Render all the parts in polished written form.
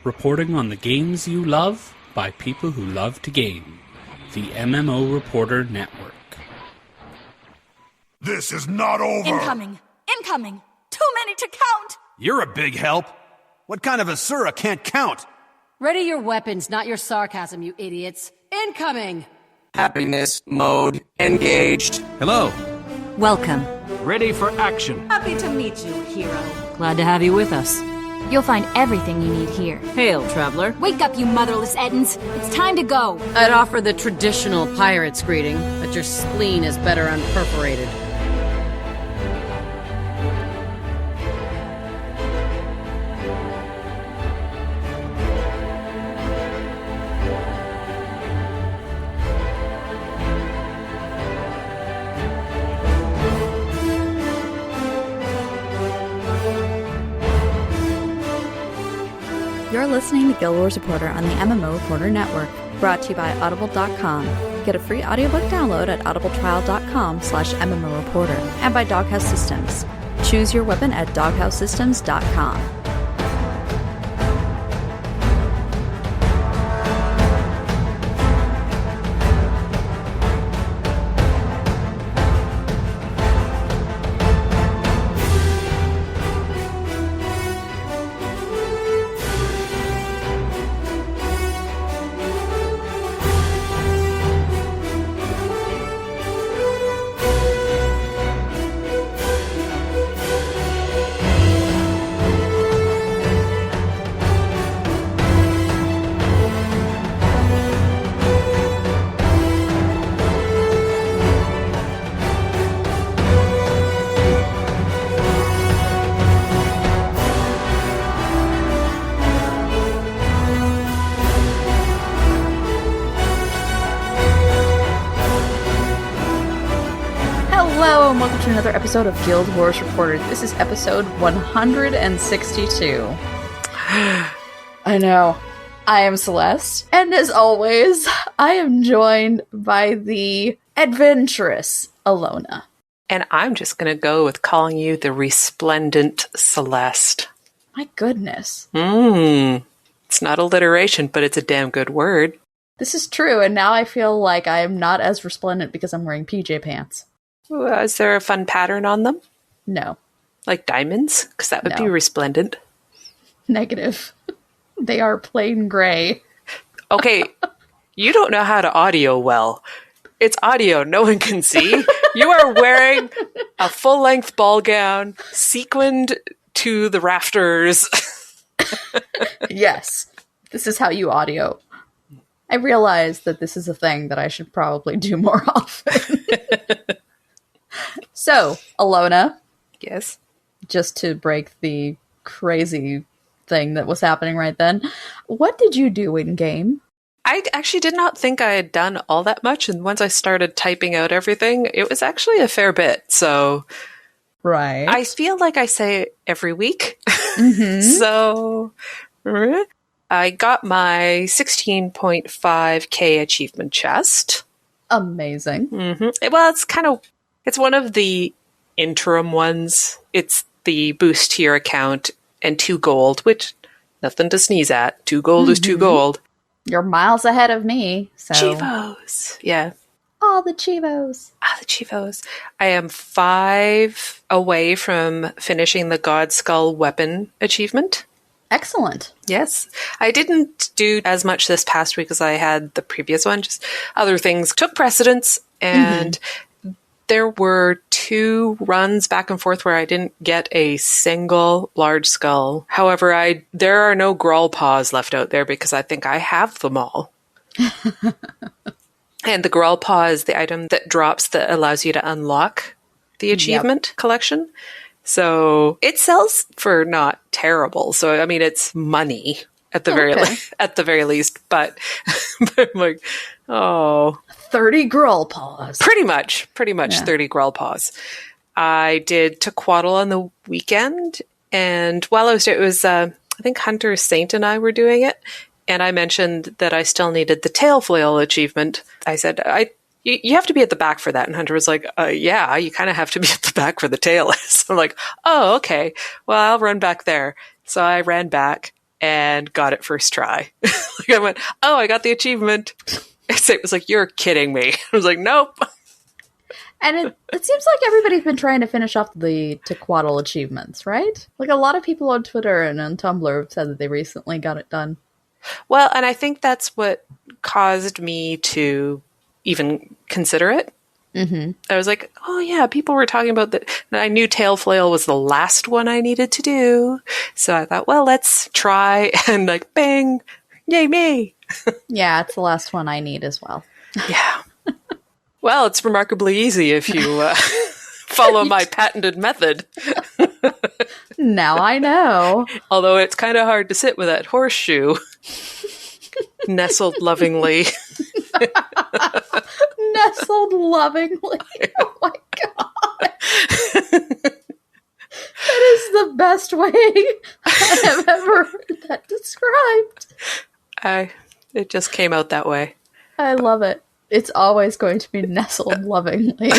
reporting on the games you love by people who love to game. The MMO Reporter Network. This is not over! Incoming! Incoming! Too many to count! You're a big help. What kind of Asura can't count? Ready your weapons, not your sarcasm, you idiots. Incoming! Happiness mode engaged. Hello. Welcome. Ready for action. Happy to meet you, hero. Glad to have you with us. You'll find everything you need here. Hail, traveler. Wake up, you motherless Ettins. It's time to go. I'd offer the traditional pirate's greeting, but your spleen is better unperforated. You're listening to Guild Wars Reporter on the MMO Reporter Network, brought to you by Audible.com. Get a free audiobook download at audibletrial.com/MMOReporter and by Doghouse Systems. Choose your weapon at doghousesystems.com. Hello and welcome to another episode of Guild Wars Reporter. This is episode 162. I know. I am Celeste, and as always, I am joined by the adventurous Allona. And I'm just going to go with calling you the resplendent Celeste. My goodness. It's not alliteration, but it's a damn good word. This is true, and now I feel like I am not as resplendent because I'm wearing PJ pants. Ooh, is there a fun pattern on them? No. Like diamonds? Because that would No. be resplendent. Negative. They are plain gray. Okay, you don't know how to audio well. It's audio, no one can see. You are wearing a full-length ball gown, sequined to the rafters. Yes. This is how you audio. I realize that this is a thing that I should probably do more often. So, Allona. Yes? Just to break the crazy thing that was happening right then, what did you do in game? I actually did not think I had done all that much, and once I started typing out everything, it was actually a fair bit, so... Right. I feel like I say it every week. Mm-hmm. So, I got my 16.5k achievement chest. Amazing. Mm-hmm. Well, it's one of the interim ones. It's the boost to your account and 2 gold, which nothing to sneeze at. 2 gold is 2 gold. You're miles ahead of me. So. Chivos. Yeah. All the Chivos. The Chivos. I am 5 away from finishing the God Skull weapon achievement. Excellent. Yes. I didn't do as much this past week as I had the previous one. Just other things took precedence, and there were 2 runs back and forth where I didn't get a single large skull. However, there are no Grawl Paws left out there because I think I have them all. And the Grawl Paw is the item that drops that allows you to unlock the achievement collection. So it sells for not terrible. So, I mean, it's money at the very least. But I'm like, oh. 30 Grawl Paws. Pretty much 30 Grawl Paws. I did Tequaddle on the weekend. And while I was doing it, was, I think Hunter Saint and I were doing it. And I mentioned that I still needed the tail flail achievement. I said, you have to be at the back for that. And Hunter was like, yeah, you kind of have to be at the back for the tail. So I'm like, oh, okay. Well, I'll run back there. So I ran back and got it first try. I went, oh, I got the achievement. It was like, you're kidding me. I was like, nope. And it seems like everybody's been trying to finish off the Tequatl achievements, right? Like a lot of people on Twitter and on Tumblr have said that they recently got it done. Well, and I think that's what caused me to even consider it. Mm-hmm. I was like, oh yeah, people were talking about that. I knew Tailflail was the last one I needed to do. So I thought, well, let's try. And like, bang, yay me. Yeah, it's the last one I need as well. Yeah. Well, it's remarkably easy if you follow my patented method. Now I know. Although it's kind of hard to sit with that horseshoe nestled lovingly. Nestled lovingly. Oh my god. That is the best way I have ever heard that described. It just came out that way. I love it. It's always going to be nestled lovingly.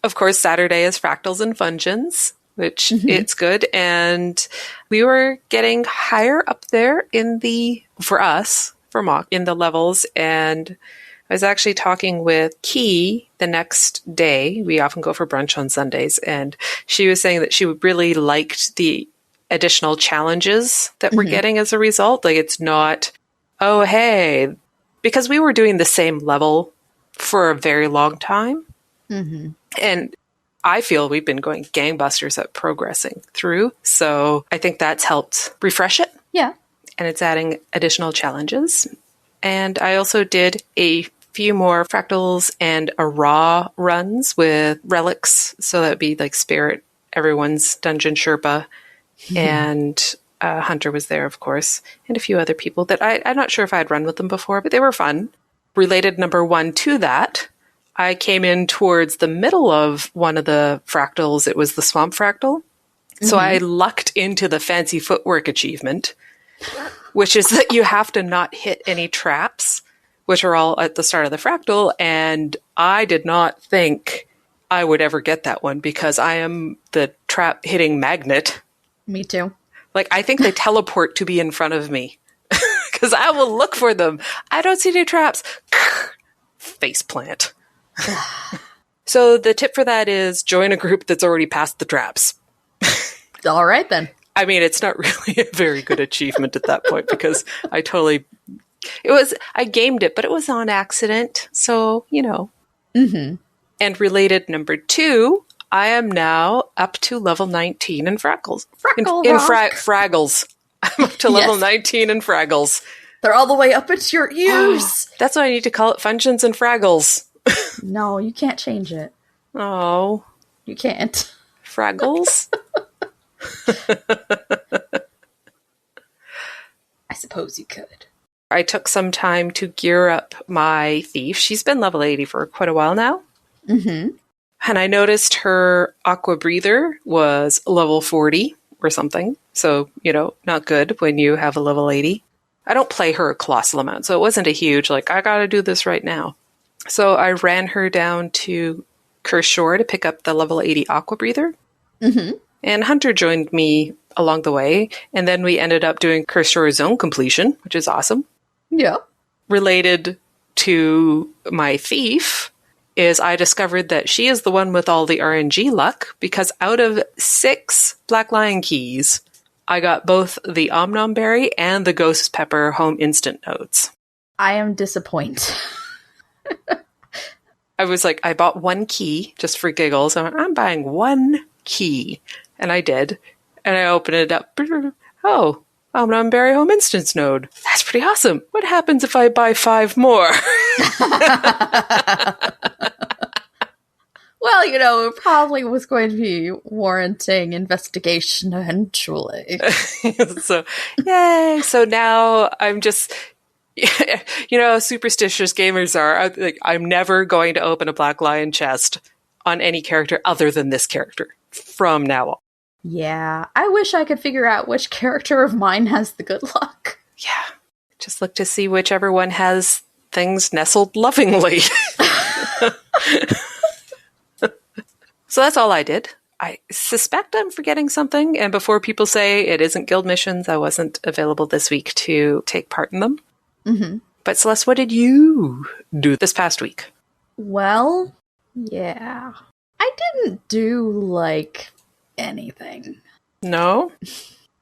Of course, Saturday is Fractals and Fungeons, which it's good. And we were getting higher up there for Mock, in the levels. And I was actually talking with Key the next day. We often go for brunch on Sundays. And she was saying that she really liked the additional challenges that we're getting as a result. Like, it's not, oh, hey, because we were doing the same level for a very long time. Mm-hmm. And I feel we've been going gangbusters at progressing through. So I think that's helped refresh it. Yeah. And it's adding additional challenges. And I also did a few more Fractals and a raw runs with relics. So that would be like Spirit, everyone's Dungeon Sherpa, and Hunter was there, of course, and a few other people that I'm not sure if I had run with them before, but they were fun. Related number one to that, I came in towards the middle of one of the fractals. It was the Swamp Fractal. So I lucked into the Fancy Footwork achievement, which is that you have to not hit any traps, which are all at the start of the fractal. And I did not think I would ever get that one because I am the trap hitting magnet. Me too. Like, I think they teleport to be in front of me because I will look for them. I don't see any traps. Faceplant. So the tip for that is join a group that's already passed the traps. All right, then. I mean, it's not really a very good achievement at that point because I gamed it, but it was on accident. So, you know. Mm-hmm. And related number two, I am now up to level 19 in Fraggles. Fraggles. I'm up to level 19 in Fraggles. They're all the way up into your ears. That's what I need to call it, Fungeons and Fraggles. No, you can't change it. Oh. You can't. Fraggles? I suppose you could. I took some time to gear up my thief. She's been level 80 for quite a while now. Mm-hmm. And I noticed her Aqua Breather was level 40 or something. So, not good when you have a level 80. I don't play her a colossal amount, so it wasn't a huge, I gotta do this right now. So I ran her down to Curse Shore to pick up the level 80 Aqua Breather. Mm-hmm. And Hunter joined me along the way. And then we ended up doing Curse Shore Zone completion, which is awesome. Yeah. Related to my thief is I discovered that she is the one with all the RNG luck because out of 6 Black Lion keys, I got both the Omnom Berry and the Ghost Pepper home instant nodes. I am disappointed. I was like, I bought 1 key just for giggles. I'm buying 1 key. And I did. And I opened it up. Oh, Omnom Berry home instance node. That's pretty awesome. What happens if I buy 5 more? Well, it probably was going to be warranting investigation eventually. So, yay. So now I'm just, superstitious gamers are, I'm never going to open a Black Lion chest on any character other than this character from now on. Yeah, I wish I could figure out which character of mine has the good luck. Yeah, just look to see whichever one has things nestled lovingly. So that's all I did. I suspect I'm forgetting something. And before people say it isn't guild missions, I wasn't available this week to take part in them. Mm-hmm. But Celeste, what did you do this past week? Well, yeah. I didn't do, like, anything. No?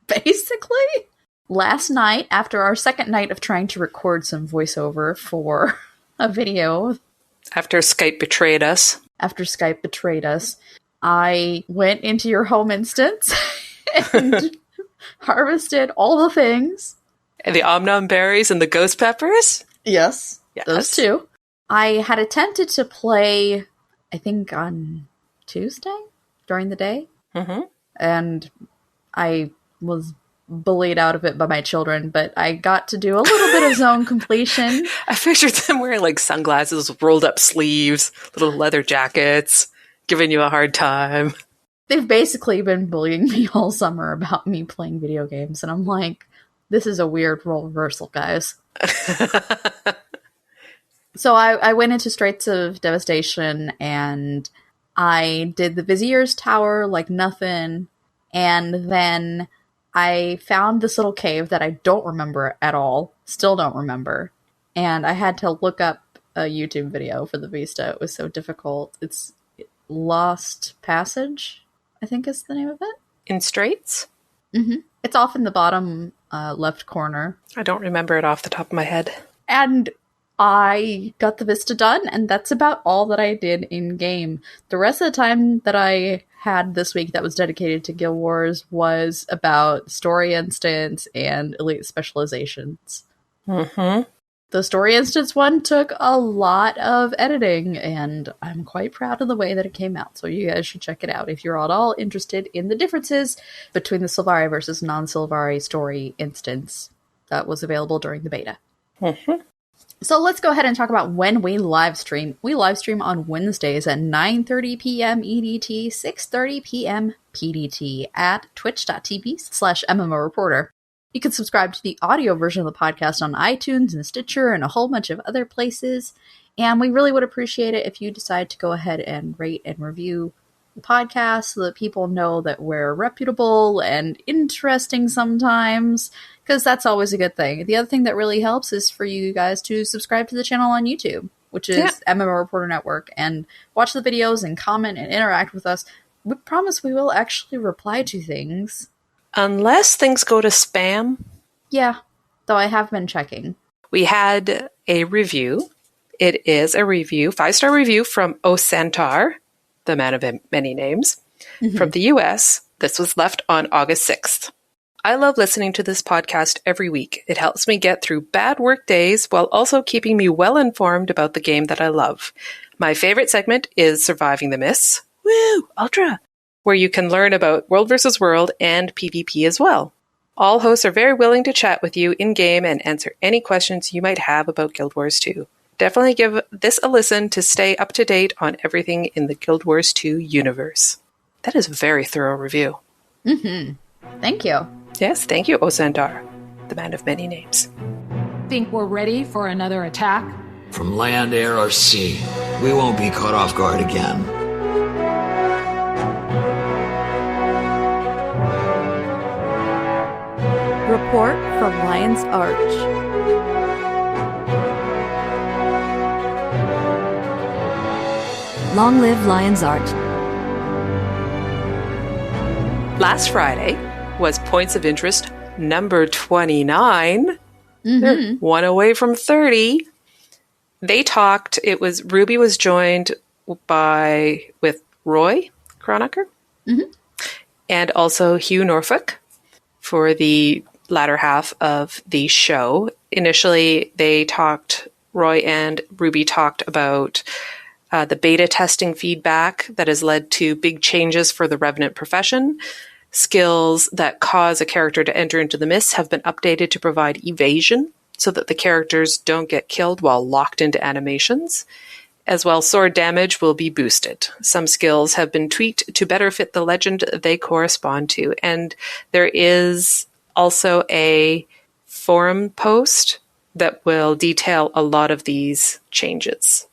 Basically, last night, after our second night of trying to record some voiceover for a video, After Skype betrayed us. I went into your home instance and harvested all the things. And the omnom berries and the ghost peppers? Yes, Yes. those two. I had attempted to play, I think, on Tuesday during the day. Mm-hmm. And I was bullied out of it by my children, but I got to do a little bit of zone completion. I pictured them wearing like sunglasses, rolled up sleeves, little leather jackets, giving you a hard time. They've basically been bullying me all summer about me playing video games, and I'm like, this is a weird role reversal, guys. So I went into Straits of Devastation, and I did the Vizier's Tower like nothing, and then I found this little cave that I don't remember at all, still don't remember, and I had to look up a YouTube video for the Vista. It was so difficult. It's Lost Passage, I think is the name of it. In Straits? Mm-hmm. It's off in the bottom left corner. I don't remember it off the top of my head. And I got the Vista done, and that's about all that I did in-game. The rest of the time that I had this week that was dedicated to Guild Wars was about story instance and elite specializations. Mm-hmm. The story instance one took a lot of editing, and I'm quite proud of the way that it came out, so you guys should check it out if you're at all interested in the differences between the Sylvari versus non-Sylvari story instance that was available during the beta. Mm-hmm. So let's go ahead and talk about when we live stream. We live stream on Wednesdays at 9:30 p.m. EDT, 6:30 p.m. PDT at twitch.tv/MMOReporter. You can subscribe to the audio version of the podcast on iTunes and Stitcher and a whole bunch of other places. And we really would appreciate it if you decide to go ahead and rate and review the podcast so that people know that we're reputable and interesting sometimes, because that's always a good thing. The other thing that really helps is for you guys to subscribe to the channel on YouTube, which is MMO Reporter Network, and watch the videos and comment and interact with us. We promise we will actually reply to things. Unless things go to spam. Yeah, though I have been checking. We had a review. It is a review, 5-star review from Osantar, the man of many names, from the US. This was left on August 6th. I love listening to this podcast every week. It helps me get through bad work days while also keeping me well informed about the game that I love. My favorite segment is Surviving the Mists. Woo! Ultra! Where you can learn about World vs. World and PvP as well. All hosts are very willing to chat with you in-game and answer any questions you might have about Guild Wars 2. Definitely give this a listen to stay up to date on everything in the Guild Wars 2 universe. That is a very thorough review. Mm-hmm. Thank you. Yes, thank you, Osandar, the man of many names. Think we're ready for another attack? From land, air, or sea, we won't be caught off guard again. Report from Lion's Arch. Long live Lion's Arch. Last Friday was Points of Interest number 29. They're one away from 30. They talked, Ruby was joined with Roy Kronacher and also Hugh Norfolk for the latter half of the show. Initially, Roy and Ruby talked about the beta testing feedback that has led to big changes for the Revenant profession. Skills that cause a character to enter into the mists have been updated to provide evasion so that the characters don't get killed while locked into animations. As well, sword damage will be boosted. Some skills have been tweaked to better fit the legend they correspond to. And there is also a forum post that will detail a lot of these changes.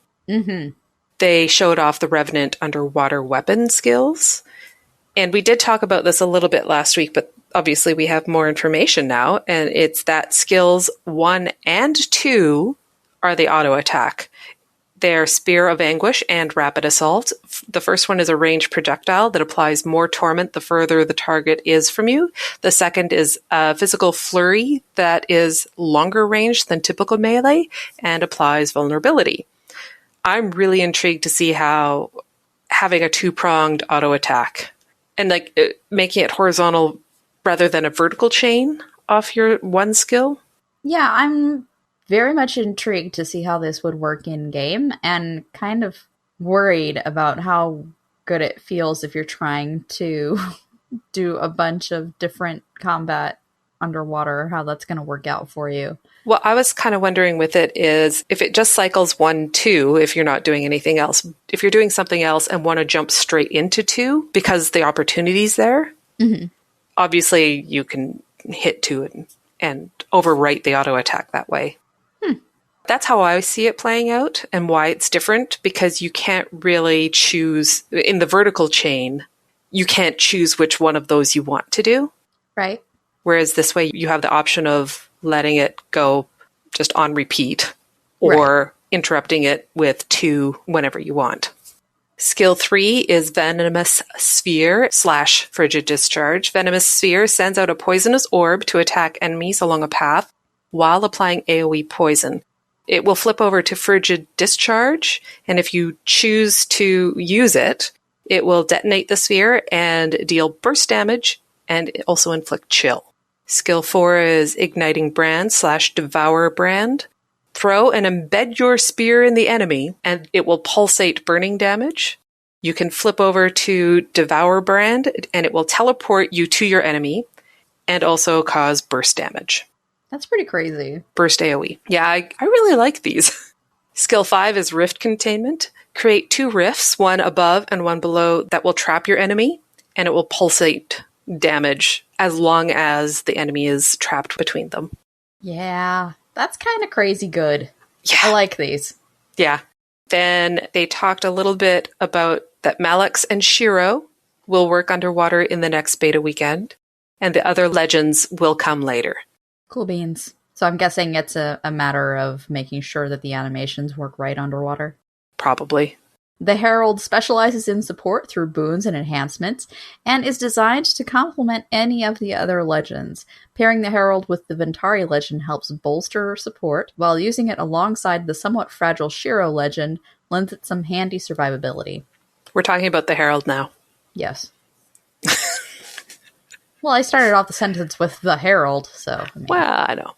They showed off the Revenant underwater weapon skills. And we did talk about this a little bit last week, but obviously we have more information now. And it's that skills 1 and 2 are the auto attack. They're Spear of Anguish and Rapid Assault. The first one is a ranged projectile that applies more torment the further the target is from you. The second is a physical flurry that is longer range than typical melee and applies vulnerability. I'm really intrigued to see how having a 2-pronged auto attack and making it horizontal rather than a vertical chain off your one skill. Yeah, I'm very much intrigued to see how this would work in game, and kind of worried about how good it feels if you're trying to do a bunch of different combat underwater, how that's going to work out for you. What I was kind of wondering with it is if it just cycles 1, 2, if you're not doing anything else, if you're doing something else and want to jump straight into 2 because the opportunity's there, obviously you can hit 2 and overwrite the auto attack that way. That's how I see it playing out and why it's different, because you can't really choose in the vertical chain. You can't choose which one of those you want to do. Right. Whereas this way you have the option of letting it go just on repeat or interrupting it with 2 whenever you want. Skill 3 is Venomous Sphere / Frigid Discharge. Venomous Sphere sends out a poisonous orb to attack enemies along a path while applying AoE poison. It will flip over to Frigid Discharge, and if you choose to use it, it will detonate the sphere and deal burst damage and also inflict chill. Skill 4 is Igniting Brand / Devour Brand. Throw and embed your spear in the enemy, and it will pulsate burning damage. You can flip over to Devour Brand, and it will teleport you to your enemy and also cause burst damage. That's pretty crazy. Burst AoE. Yeah, I really like these. Skill 5 is Rift Containment. Create 2 rifts, one above and one below, that will trap your enemy, and it will pulsate damage as long as the enemy is trapped between them. Yeah, that's kind of crazy good. Yeah. I like these. Yeah. Then they talked a little bit about that Malix and Shiro will work underwater in the next beta weekend, and the other legends will come later. Cool beans. So I'm guessing it's a matter of making sure that the animations work right underwater. Probably. The Herald specializes in support through boons and enhancements, and is designed to complement any of the other legends. Pairing the Herald with the Ventari legend helps bolster support, while using it alongside the somewhat fragile Shiro legend lends it some handy survivability. We're talking about the Herald now. Yes. Well, I started off the sentence with the Herald, so... Well, I know.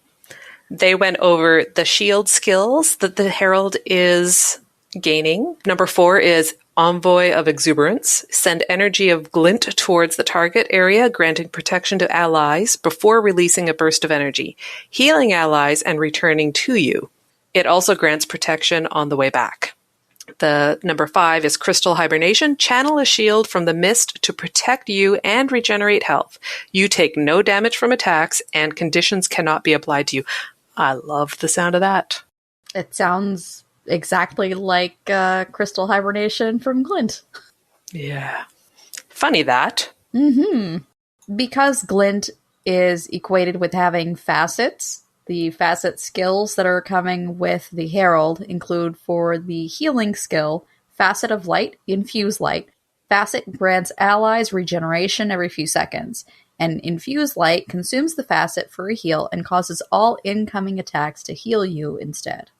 They went over the shield skills that the Herald is gaining. Number 4 is Envoy of Exuberance. Send energy of glint towards the target area, granting protection to allies before releasing a burst of energy, healing allies and returning to you. It also grants protection on the way back. The number 5 is Crystal Hibernation. Channel a shield from the mist to protect you and regenerate health. You take no damage from attacks, and conditions cannot be applied to you. I love the sound of that. It sounds exactly like Crystal Hibernation from Glint. Yeah. Funny that. Mm-hmm. Because Glint is equated with having facets, the facet skills that are coming with the Herald include, for the healing skill, Facet of Light, Infuse Light. Facet grants allies regeneration every few seconds, and Infuse Light consumes the facet for a heal and causes all incoming attacks to heal you instead.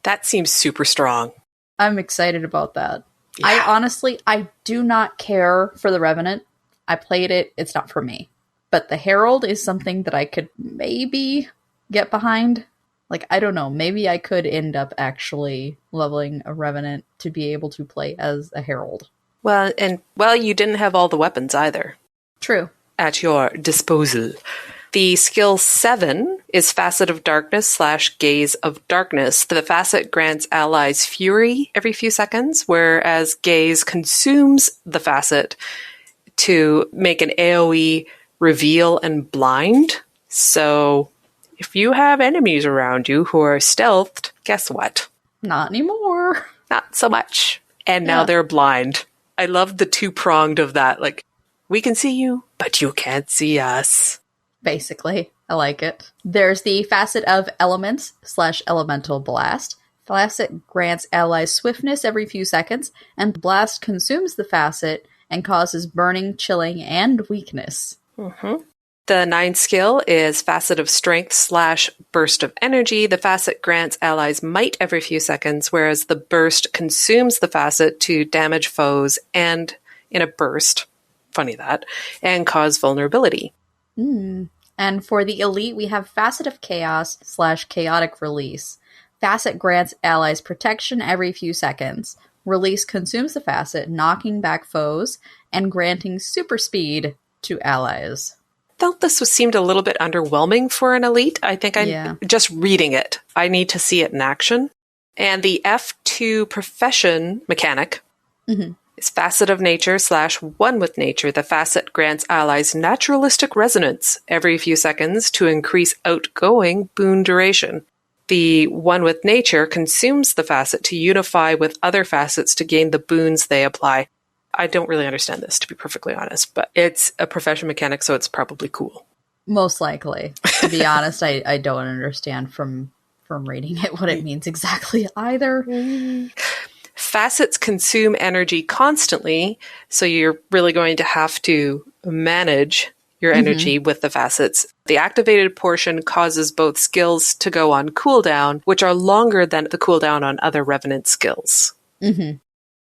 That seems super strong. I'm excited about that. Yeah. I do not care for the Revenant. I played it, it's not for me. But the Herald is something that I could maybe get behind. Like, I don't know, maybe I could end up actually leveling a Revenant to be able to play as a Herald. Well, you didn't have all the weapons either. True. At your disposal. The skill 7 is Facet of Darkness / Gaze of Darkness. The facet grants allies fury every few seconds, whereas Gaze consumes the facet to make an AoE reveal and blind. So if you have enemies around you who are stealthed, guess what? Not anymore. Not so much. And now they're blind. I love the two-pronged of that. Like, we can see you, but you can't see us. Basically. I like it. There's the facet of Elements / Elemental Blast. Facet grants allies swiftness every few seconds, and Blast consumes the facet and causes burning, chilling, and weakness. Mm-hmm. The 9th skill is Facet of Strength / Burst of Energy. The facet grants allies might every few seconds, whereas the burst consumes the facet to damage foes and, in a burst, funny that, and cause vulnerability. And for the elite, we have Facet of Chaos / Chaotic Release. Facet grants allies protection every few seconds. Release consumes the facet, knocking back foes and granting super speed to allies. Felt this seemed a little bit underwhelming for an elite. I think just reading it, I need to see it in action. And the F2 profession mechanic is Facet of Nature / One with Nature. The facet grants allies naturalistic resonance every few seconds to increase outgoing boon duration. The One with Nature consumes the facet to unify with other facets to gain the boons they apply. I don't really understand this, to be perfectly honest, but it's a profession mechanic, so it's probably cool. Most likely. To be honest, I don't understand from reading it what it means exactly either. Facets consume energy constantly, so you're really going to have to manage your energy with the facets. The activated portion causes both skills to go on cooldown, which are longer than the cooldown on other Revenant skills.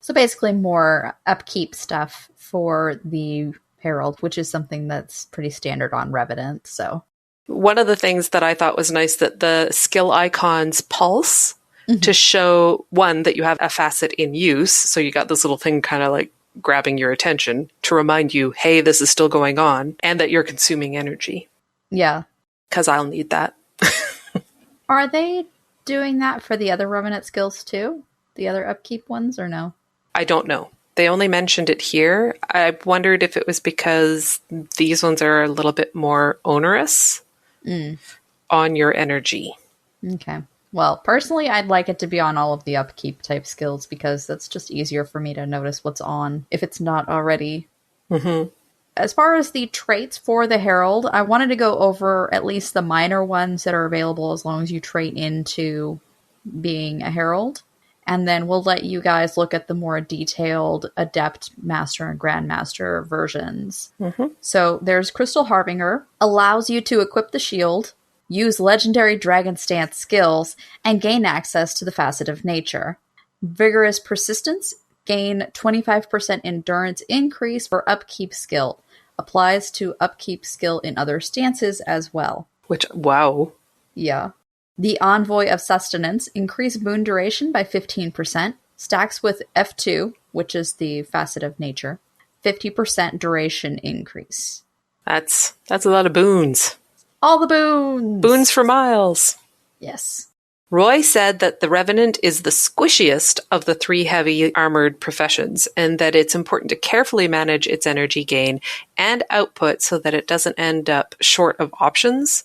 So basically more upkeep stuff for the Herald, which is something that's pretty standard on Revenant. So one of the things that I thought was nice that the skill icons pulse to show, one, that you have a facet in use. So you got this little thing kind of like grabbing your attention to remind you, hey, this is still going on, and that you're consuming energy. Yeah. Because I'll need that. Are they doing that for the other Revenant skills too? The other upkeep ones, or no? I don't know. They only mentioned it here. I wondered if it was because these ones are a little bit more onerous on your energy. Okay. Well, personally, I'd like it to be on all of the upkeep type skills because that's just easier for me to notice what's on if it's not already. As far as the traits for the Herald, I wanted to go over at least the minor ones that are available as long as you trait into being a Herald. And then we'll let you guys look at the more detailed Adept, Master, and Grandmaster versions. So there's Crystal Harbinger, allows you to equip the shield, use legendary Dragon Stance skills, and gain access to the Facet of Nature. Vigorous Persistence, gain 25% endurance increase for upkeep skill. Applies to upkeep skill in other stances as well. Which, wow. Yeah. The Envoy of Sustenance, increase boon duration by 15%, stacks with F2, which is the Facet of Nature, 50% duration increase. That's a lot of boons. All the boons! Boons for miles. Yes. Roy said that the Revenant is the squishiest of the 3 heavy armored professions, and that it's important to carefully manage its energy gain and output so that it doesn't end up short of options.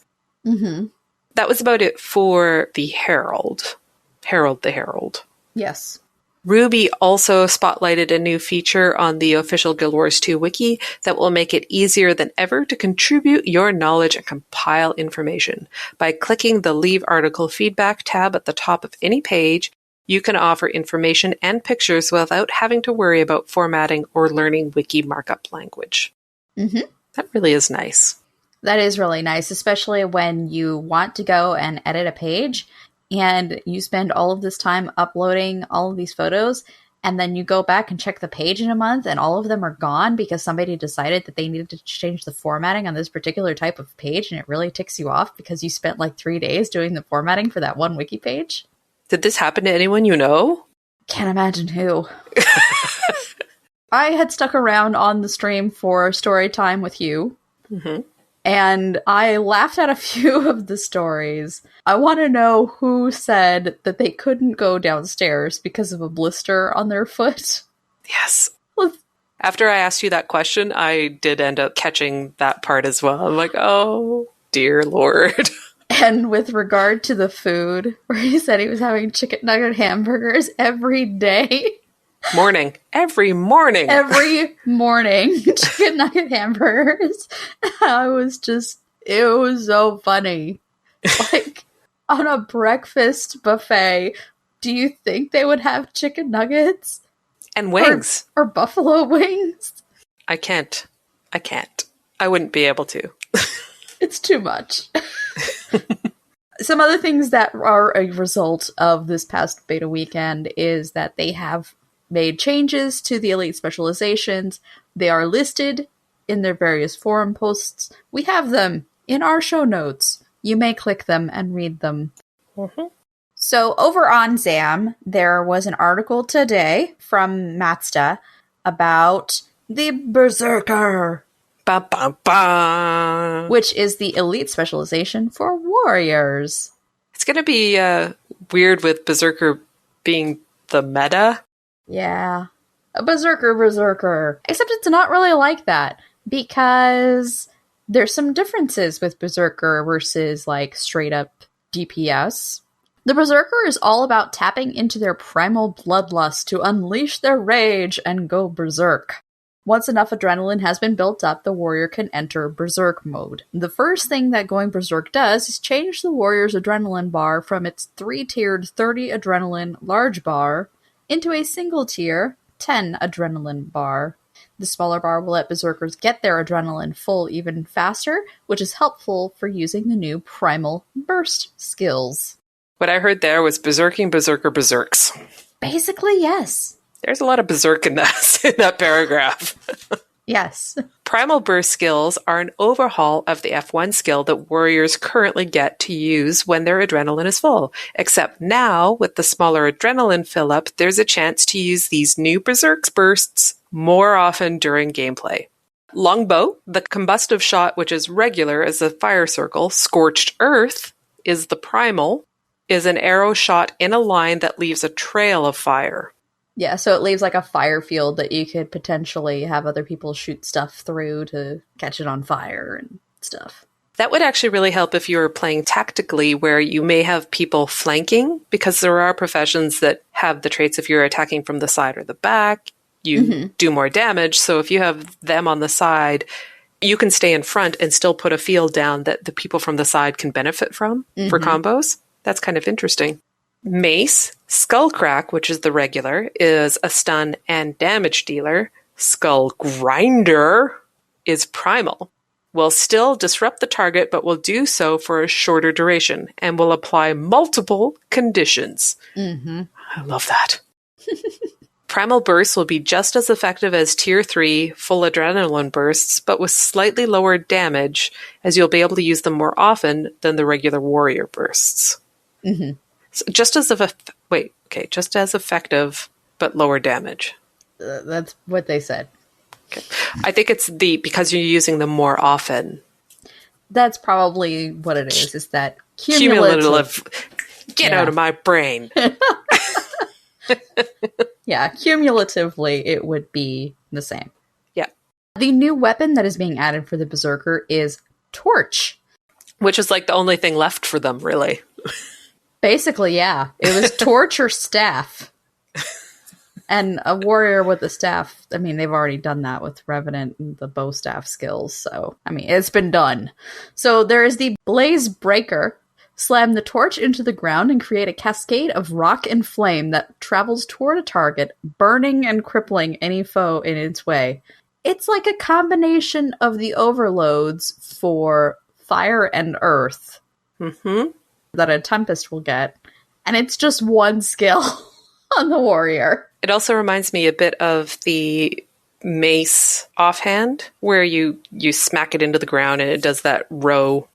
That was about it for the Herald. The Herald. Yes. Ruby also spotlighted a new feature on the official Guild Wars 2 wiki that will make it easier than ever to contribute your knowledge and compile information. By clicking the Leave Article Feedback tab at the top of any page, you can offer information and pictures without having to worry about formatting or learning wiki markup language. That really is nice. That is really nice, especially when you want to go and edit a page and you spend all of this time uploading all of these photos, and then you go back and check the page in a month and all of them are gone because somebody decided that they needed to change the formatting on this particular type of page, and it really ticks you off because you spent like 3 days doing the formatting for that one wiki page. Did this happen to anyone you know? Can't imagine who. I had stuck around on the stream for story time with you. And I laughed at a few of the stories. I want to know who said that they couldn't go downstairs because of a blister on their foot. Yes. After I asked you that question, I did end up catching that part as well. I'm like, oh, dear Lord. And with regard to the food, where he said he was having chicken nugget hamburgers every day. Morning. Every morning. Every morning. Chicken nugget hamburgers. It was so funny. Like, on a breakfast buffet, do you think they would have chicken nuggets? And wings. Or buffalo wings? I can't. I wouldn't be able to. It's too much. Some other things that are a result of this past beta weekend is that they have made changes to the elite specializations. They are listed in their various forum posts. We have them in our show notes. You may click them and read them. Mm-hmm. So over on ZAM, there was an article today from Matsta about the Berserker. Ba, ba, ba. Which is the elite specialization for warriors. It's going to be weird with Berserker being the meta. Yeah. A Berserker. Except it's not really like that, because there's some differences with Berserker versus, like, straight up DPS. The Berserker is all about tapping into their primal bloodlust to unleash their rage and go berserk. Once enough adrenaline has been built up, the warrior can enter berserk mode. The first thing that going berserk does is change the warrior's adrenaline bar from its 3-tiered 30 adrenaline large bar into a single-tier 10 adrenaline bar. The smaller bar will let berserkers get their adrenaline full even faster, which is helpful for using the new primal burst skills. What I heard there was berserking, berserker, berserks. Basically, yes. There's a lot of berserk in that paragraph. Yes. Primal burst skills are an overhaul of the F1 skill that warriors currently get to use when their adrenaline is full. Except now, with the smaller adrenaline fill-up, there's a chance to use these new berserk bursts more often during gameplay. Longbow, the combustive shot which is regular as a fire circle, Scorched Earth is the primal, is an arrow shot in a line that leaves a trail of fire. Yeah, so it leaves like a fire field that you could potentially have other people shoot stuff through to catch it on fire and stuff. That would actually really help if you were playing tactically, where you may have people flanking, because there are professions that have the traits if you're attacking from the side or the back, you do more damage. So if you have them on the side, you can stay in front and still put a field down that the people from the side can benefit from for combos. That's kind of interesting. Mace, Skullcrack, which is the regular, is a stun and damage dealer. Skull Grinder is primal. Will still disrupt the target, but will do so for a shorter duration and will apply multiple conditions. I love that. Primal bursts will be just as effective as Tier 3 full adrenaline bursts, but with slightly lower damage, as you'll be able to use them more often than the regular warrior bursts. So just as effective, but lower damage. That's what they said. Okay. I think it's because you're using them more often. That's probably what it is that cumulative. Get out of my brain. Yeah, cumulatively it would be the same. Yeah. The new weapon that is being added for the Berserker is Torch. Which is like the only thing left for them, really. Basically, yeah. It was torch or staff. And a warrior with a staff, I mean, they've already done that with Revenant and the bow staff skills, so, I mean, it's been done. So there is the Blaze Breaker. Slam the torch into the ground and create a cascade of rock and flame that travels toward a target, burning and crippling any foe in its way. It's like a combination of the overloads for fire and earth. That a Tempest will get, and it's just one skill on the warrior. It also reminds me a bit of the Mace offhand, where you smack it into the ground and it does that row.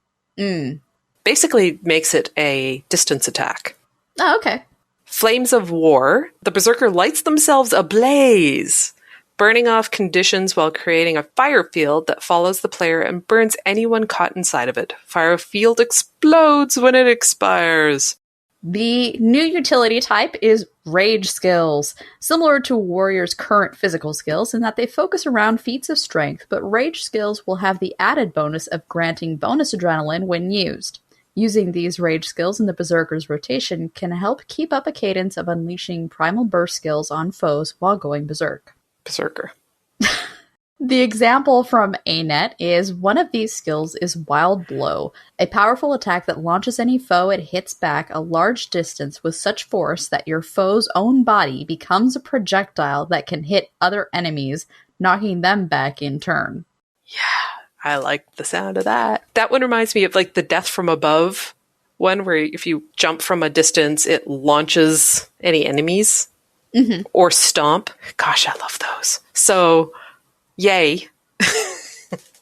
Basically makes it a distance attack. Oh, okay. Flames of War. The Berserker lights themselves ablaze, burning off conditions while creating a fire field that follows the player and burns anyone caught inside of it. Fire field explodes when it expires. The new utility type is Rage Skills, similar to Warrior's current physical skills in that they focus around feats of strength, but Rage Skills will have the added bonus of granting bonus adrenaline when used. Using these rage skills in the Berserker's rotation can help keep up a cadence of unleashing primal burst skills on foes while going berserk. Berserker. The example from Anet is one of these skills is Wild Blow, a powerful attack that launches any foe it hits back a large distance with such force that your foe's own body becomes a projectile that can hit other enemies, knocking them back in turn. Yeah, I like the sound of that. That one reminds me of like the Death from Above one, where if you jump from a distance, it launches any enemies. Mm-hmm. Or Stomp. Gosh, I love those. So... yay.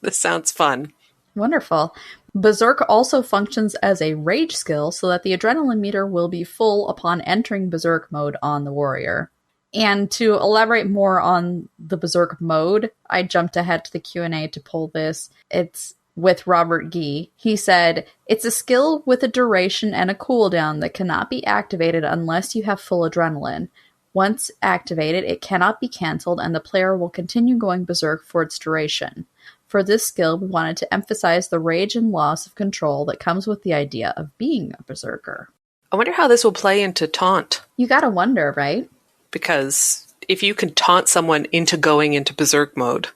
This sounds fun. Wonderful. Berserk also functions as a rage skill so that the adrenaline meter will be full upon entering Berserk mode on the warrior. And to elaborate more on the Berserk mode, I jumped ahead to the Q&A to pull this. It's with Robert Gee. He said, "It's a skill with a duration and a cooldown that cannot be activated unless you have full adrenaline. Once activated, it cannot be cancelled, and the player will continue going berserk for its duration. For this skill, we wanted to emphasize the rage and loss of control that comes with the idea of being a berserker." I wonder how this will play into taunt. You gotta wonder, right? Because if you can taunt someone into going into berserk mode...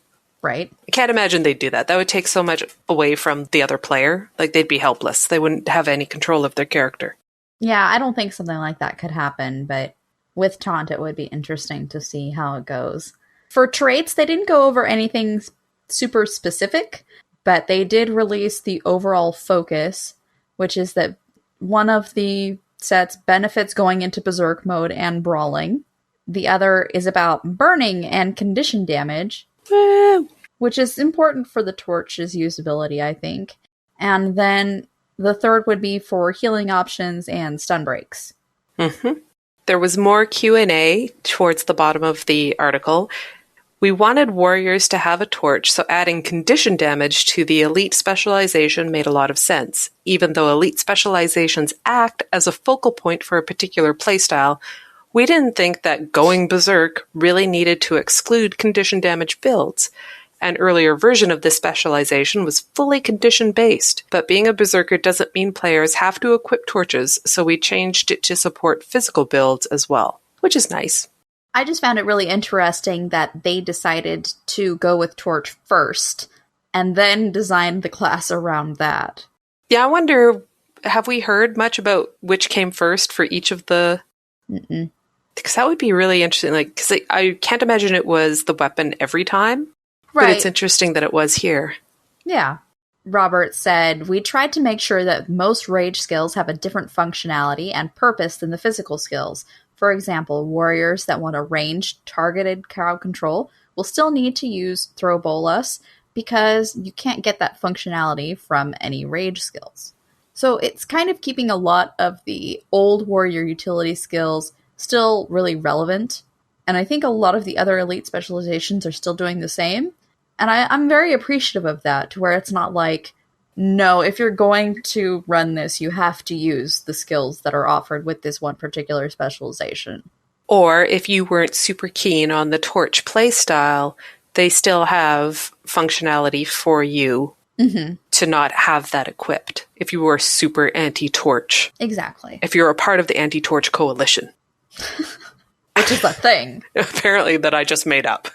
right. I can't imagine they'd do that. That would take so much away from the other player. Like, they'd be helpless. They wouldn't have any control of their character. Yeah, I don't think something like that could happen, but... with taunt, it would be interesting to see how it goes. For traits, they didn't go over anything super specific, but they did release the overall focus, which is that one of the sets benefits going into berserk mode and brawling. The other is about burning and condition damage, which is important for the torch's usability, I think. And then the third would be for healing options and stun breaks. Mm-hmm. There was more Q&A towards the bottom of the article. We wanted warriors to have a torch, so adding condition damage to the elite specialization made a lot of sense. Even though elite specializations act as a focal point for a particular playstyle, we didn't think that going berserk really needed to exclude condition damage builds. An earlier version of this specialization was fully condition-based, but being a berserker doesn't mean players have to equip torches, so we changed it to support physical builds as well, which is nice. I just found it really interesting that they decided to go with torch first, and then design the class around that. Yeah, I wonder, have we heard much about which came first for each of the... Mm-mm. Because that would be really interesting, like, because I can't imagine it was the weapon every time. Right. But it's interesting that it was here. Yeah. Robert said, "We tried to make sure that most rage skills have a different functionality and purpose than the physical skills. For example, warriors that want a ranged, targeted crowd control will still need to use Throw Bolas because you can't get that functionality from any rage skills. So it's kind of keeping a lot of the old warrior utility skills still really relevant. And I think a lot of the other elite specializations are still doing the same. And I'm very appreciative of that, to where it's not like, no, if you're going to run this, you have to use the skills that are offered with this one particular specialization." Or if you weren't super keen on the torch playstyle, they still have functionality for you to not have that equipped. If you were super anti-torch. Exactly. If you're a part of the anti-torch coalition. Which is a thing. Apparently, that I just made up.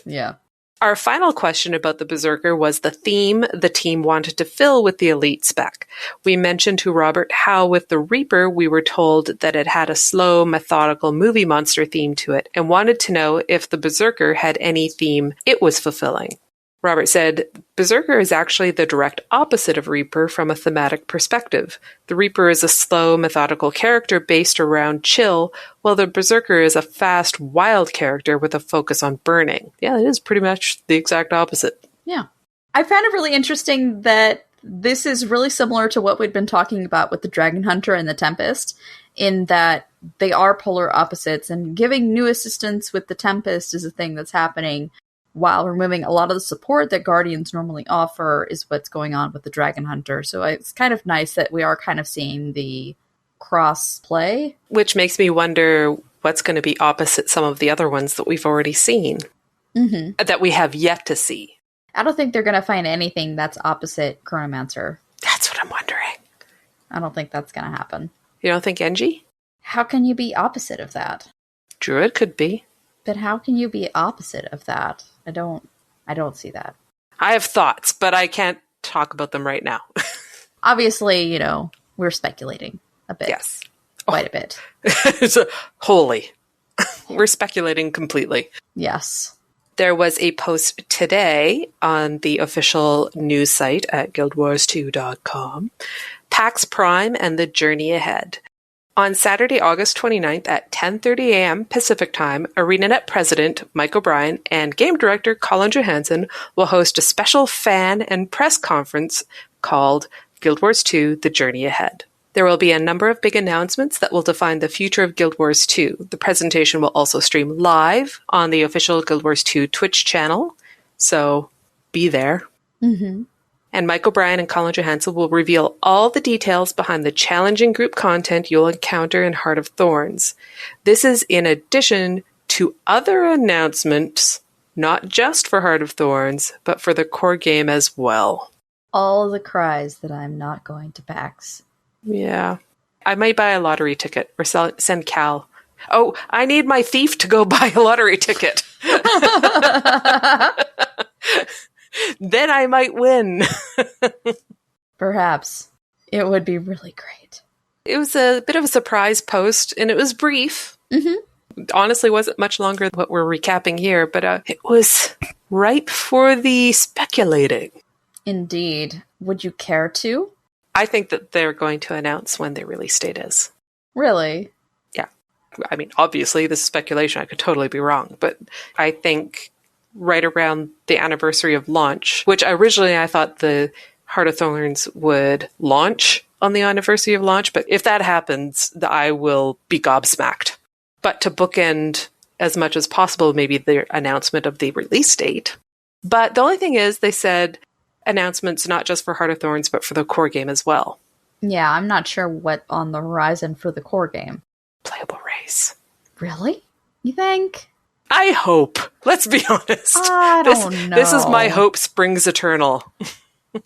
Yeah. Our final question about the Berserker was the theme the team wanted to fill with the elite spec. We mentioned to Robert how with the Reaper we were told that it had a slow, methodical movie monster theme to it, and wanted to know if the Berserker had any theme it was fulfilling. Robert said, "Berserker is actually the direct opposite of Reaper from a thematic perspective. The Reaper is a slow, methodical character based around chill, while the Berserker is a fast, wild character with a focus on burning." Yeah, it is pretty much the exact opposite. Yeah. I found it really interesting that this is really similar to what we'd been talking about with the Dragon Hunter and the Tempest, in that they are polar opposites, and giving new assistance with the Tempest is a thing that's happening, while removing a lot of the support that Guardians normally offer is what's going on with the Dragon Hunter. So it's kind of nice that we are kind of seeing the cross-play. Which makes me wonder what's going to be opposite some of the other ones that we've already seen. That we have yet to see. I don't think they're going to find anything that's opposite Chronomancer. That's what I'm wondering. I don't think that's going to happen. You don't think NG? How can you be opposite of that? Druid could be. But how can you be opposite of that? I don't see that. I have thoughts, but I can't talk about them right now. Obviously, we're speculating a bit. Yes. Quite a bit. It's wholly. We're speculating completely. Yes. There was a post today on the official news site at guildwars2.com, PAX Prime and the Journey Ahead. On Saturday, August 29th at 10:30 a.m. Pacific Time, ArenaNet President Mike O'Brien and Game Director Colin Johansson will host a special fan and press conference called Guild Wars 2 The Journey Ahead. There will be a number of big announcements that will define the future of Guild Wars 2. The presentation will also stream live on the official Guild Wars 2 Twitch channel, so be there. Mm-hmm. And Mike O'Brien and Colin Johansson will reveal all the details behind the challenging group content you'll encounter in Heart of Thorns. This is in addition to other announcements, not just for Heart of Thorns, but for the core game as well. All the cries that I'm not going to PAX. Yeah. I might buy a lottery ticket or send Cal. Oh, I need my thief to go buy a lottery ticket. Then I might win. Perhaps. It would be really great. It was a bit of a surprise post, and it was brief. Mm-hmm. Honestly, wasn't much longer than what we're recapping here, but it was ripe for the speculating. Indeed. Would you care to? I think that they're going to announce when their release date is. Really? Yeah. I mean, obviously, this is speculation. I could totally be wrong, but I think right around the anniversary of launch, which originally I thought the Heart of Thorns would launch on the anniversary of launch, but if that happens, I will be gobsmacked. But to bookend as much as possible, maybe the announcement of the release date. But the only thing is, they said announcements not just for Heart of Thorns, but for the core game as well. Yeah, I'm not sure what on the horizon for the core game. Playable race. Really? You think? I hope. Let's be honest. I don't know. This is my hope springs eternal.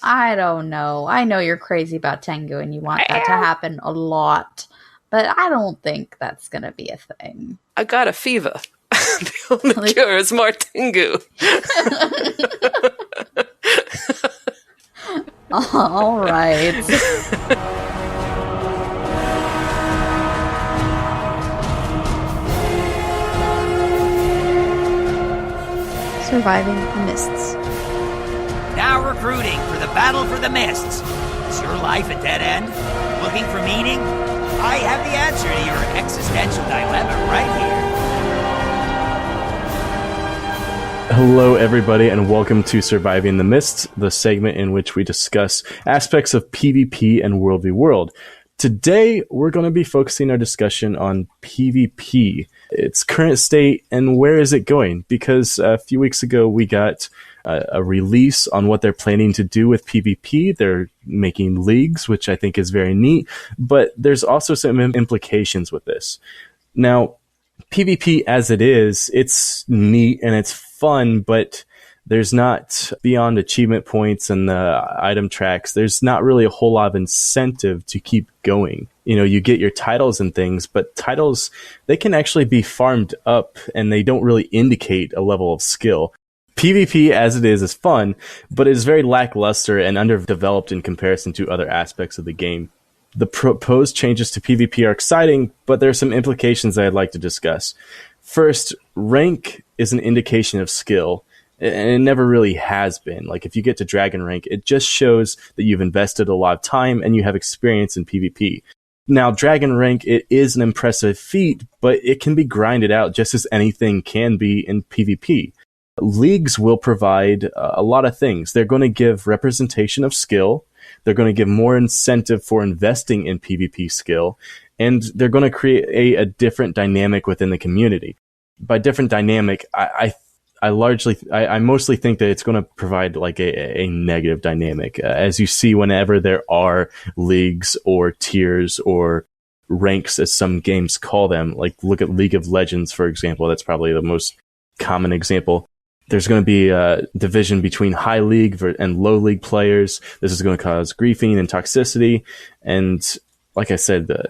I don't know. I know you're crazy about Tengu and you want that to happen a lot, but I don't think that's going to be a thing. I got a fever. The only cure is more Tengu. All right. Surviving the Mists. Now recruiting for the Battle for the Mists. Is your life a dead end? Looking for meaning? I have the answer to your existential dilemma right here. Hello, everybody, and welcome to Surviving the Mists, the segment in which we discuss aspects of PvP and World v. World. Today, we're going to be focusing our discussion on PvP, its current state, and where is it going? Because a few weeks ago, we got a release on what they're planning to do with PvP. They're making leagues, which I think is very neat, but there's also some implications with this. Now, PvP as it is, it's neat and it's fun, but there's not, beyond achievement points and the item tracks, there's not really a whole lot of incentive to keep going. You know, you get your titles and things, but titles, they can actually be farmed up and they don't really indicate a level of skill. PvP as it is fun, but it is very lackluster and underdeveloped in comparison to other aspects of the game. The proposed changes to PvP are exciting, but there are some implications that I'd like to discuss. First, rank is an indication of skill, and it never really has been. Like, if you get to Dragon rank, it just shows that you've invested a lot of time and you have experience in PvP. Now, Dragon rank, it is an impressive feat, but it can be grinded out just as anything can be in PvP. Leagues will provide a lot of things. They're going to give representation of skill. They're going to give more incentive for investing in PvP skill, and they're going to create a different dynamic within the community. By different dynamic, I mostly think that it's going to provide like a negative dynamic. As you see whenever there are leagues or tiers or ranks, as some games call them, like look at League of Legends, for example. That's probably the most common example. There's going to be a division between high league and low league players. This is going to cause griefing and toxicity. And like I said, the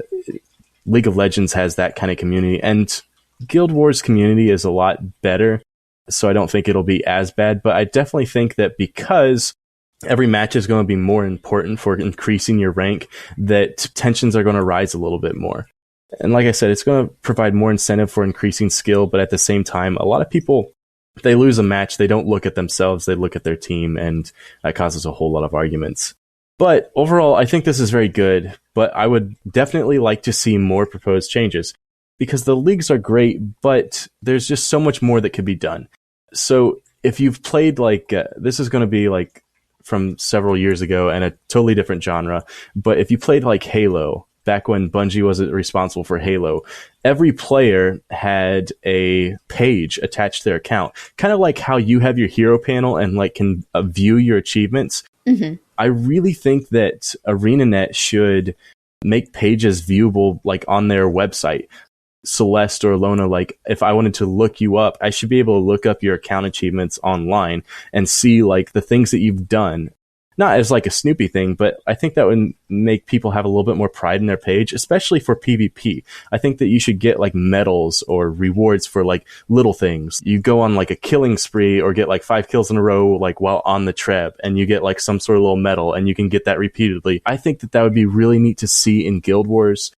League of Legends has that kind of community, and Guild Wars community is a lot better. So I don't think it'll be as bad, but I definitely think that because every match is going to be more important for increasing your rank, that tensions are going to rise a little bit more. And like I said, it's going to provide more incentive for increasing skill, but at the same time, a lot of people, if they lose a match, they don't look at themselves, they look at their team, and that causes a whole lot of arguments. But overall, I think this is very good, but I would definitely like to see more proposed changes, because the leagues are great, but there's just so much more that could be done. So if you've played this is going to be like from several years ago and a totally different genre, but if you played like Halo, back when Bungie was responsible for Halo, every player had a page attached to their account, kind of like how you have your hero panel and like can view your achievements. Mm-hmm. I really think that ArenaNet should make pages viewable like on their website. Celeste or Allona, like if I wanted to look you up, I should be able to look up your account achievements online and see like the things that you've done. Not as like a Snoopy thing, but I think that would make people have a little bit more pride in their page, especially for PvP. I think that you should get like medals or rewards for like little things. You go on like a killing spree or get like 5 kills in a row, like while on the treb, and you get like some sort of little medal and you can get that repeatedly. I think that would be really neat to see in Guild Wars.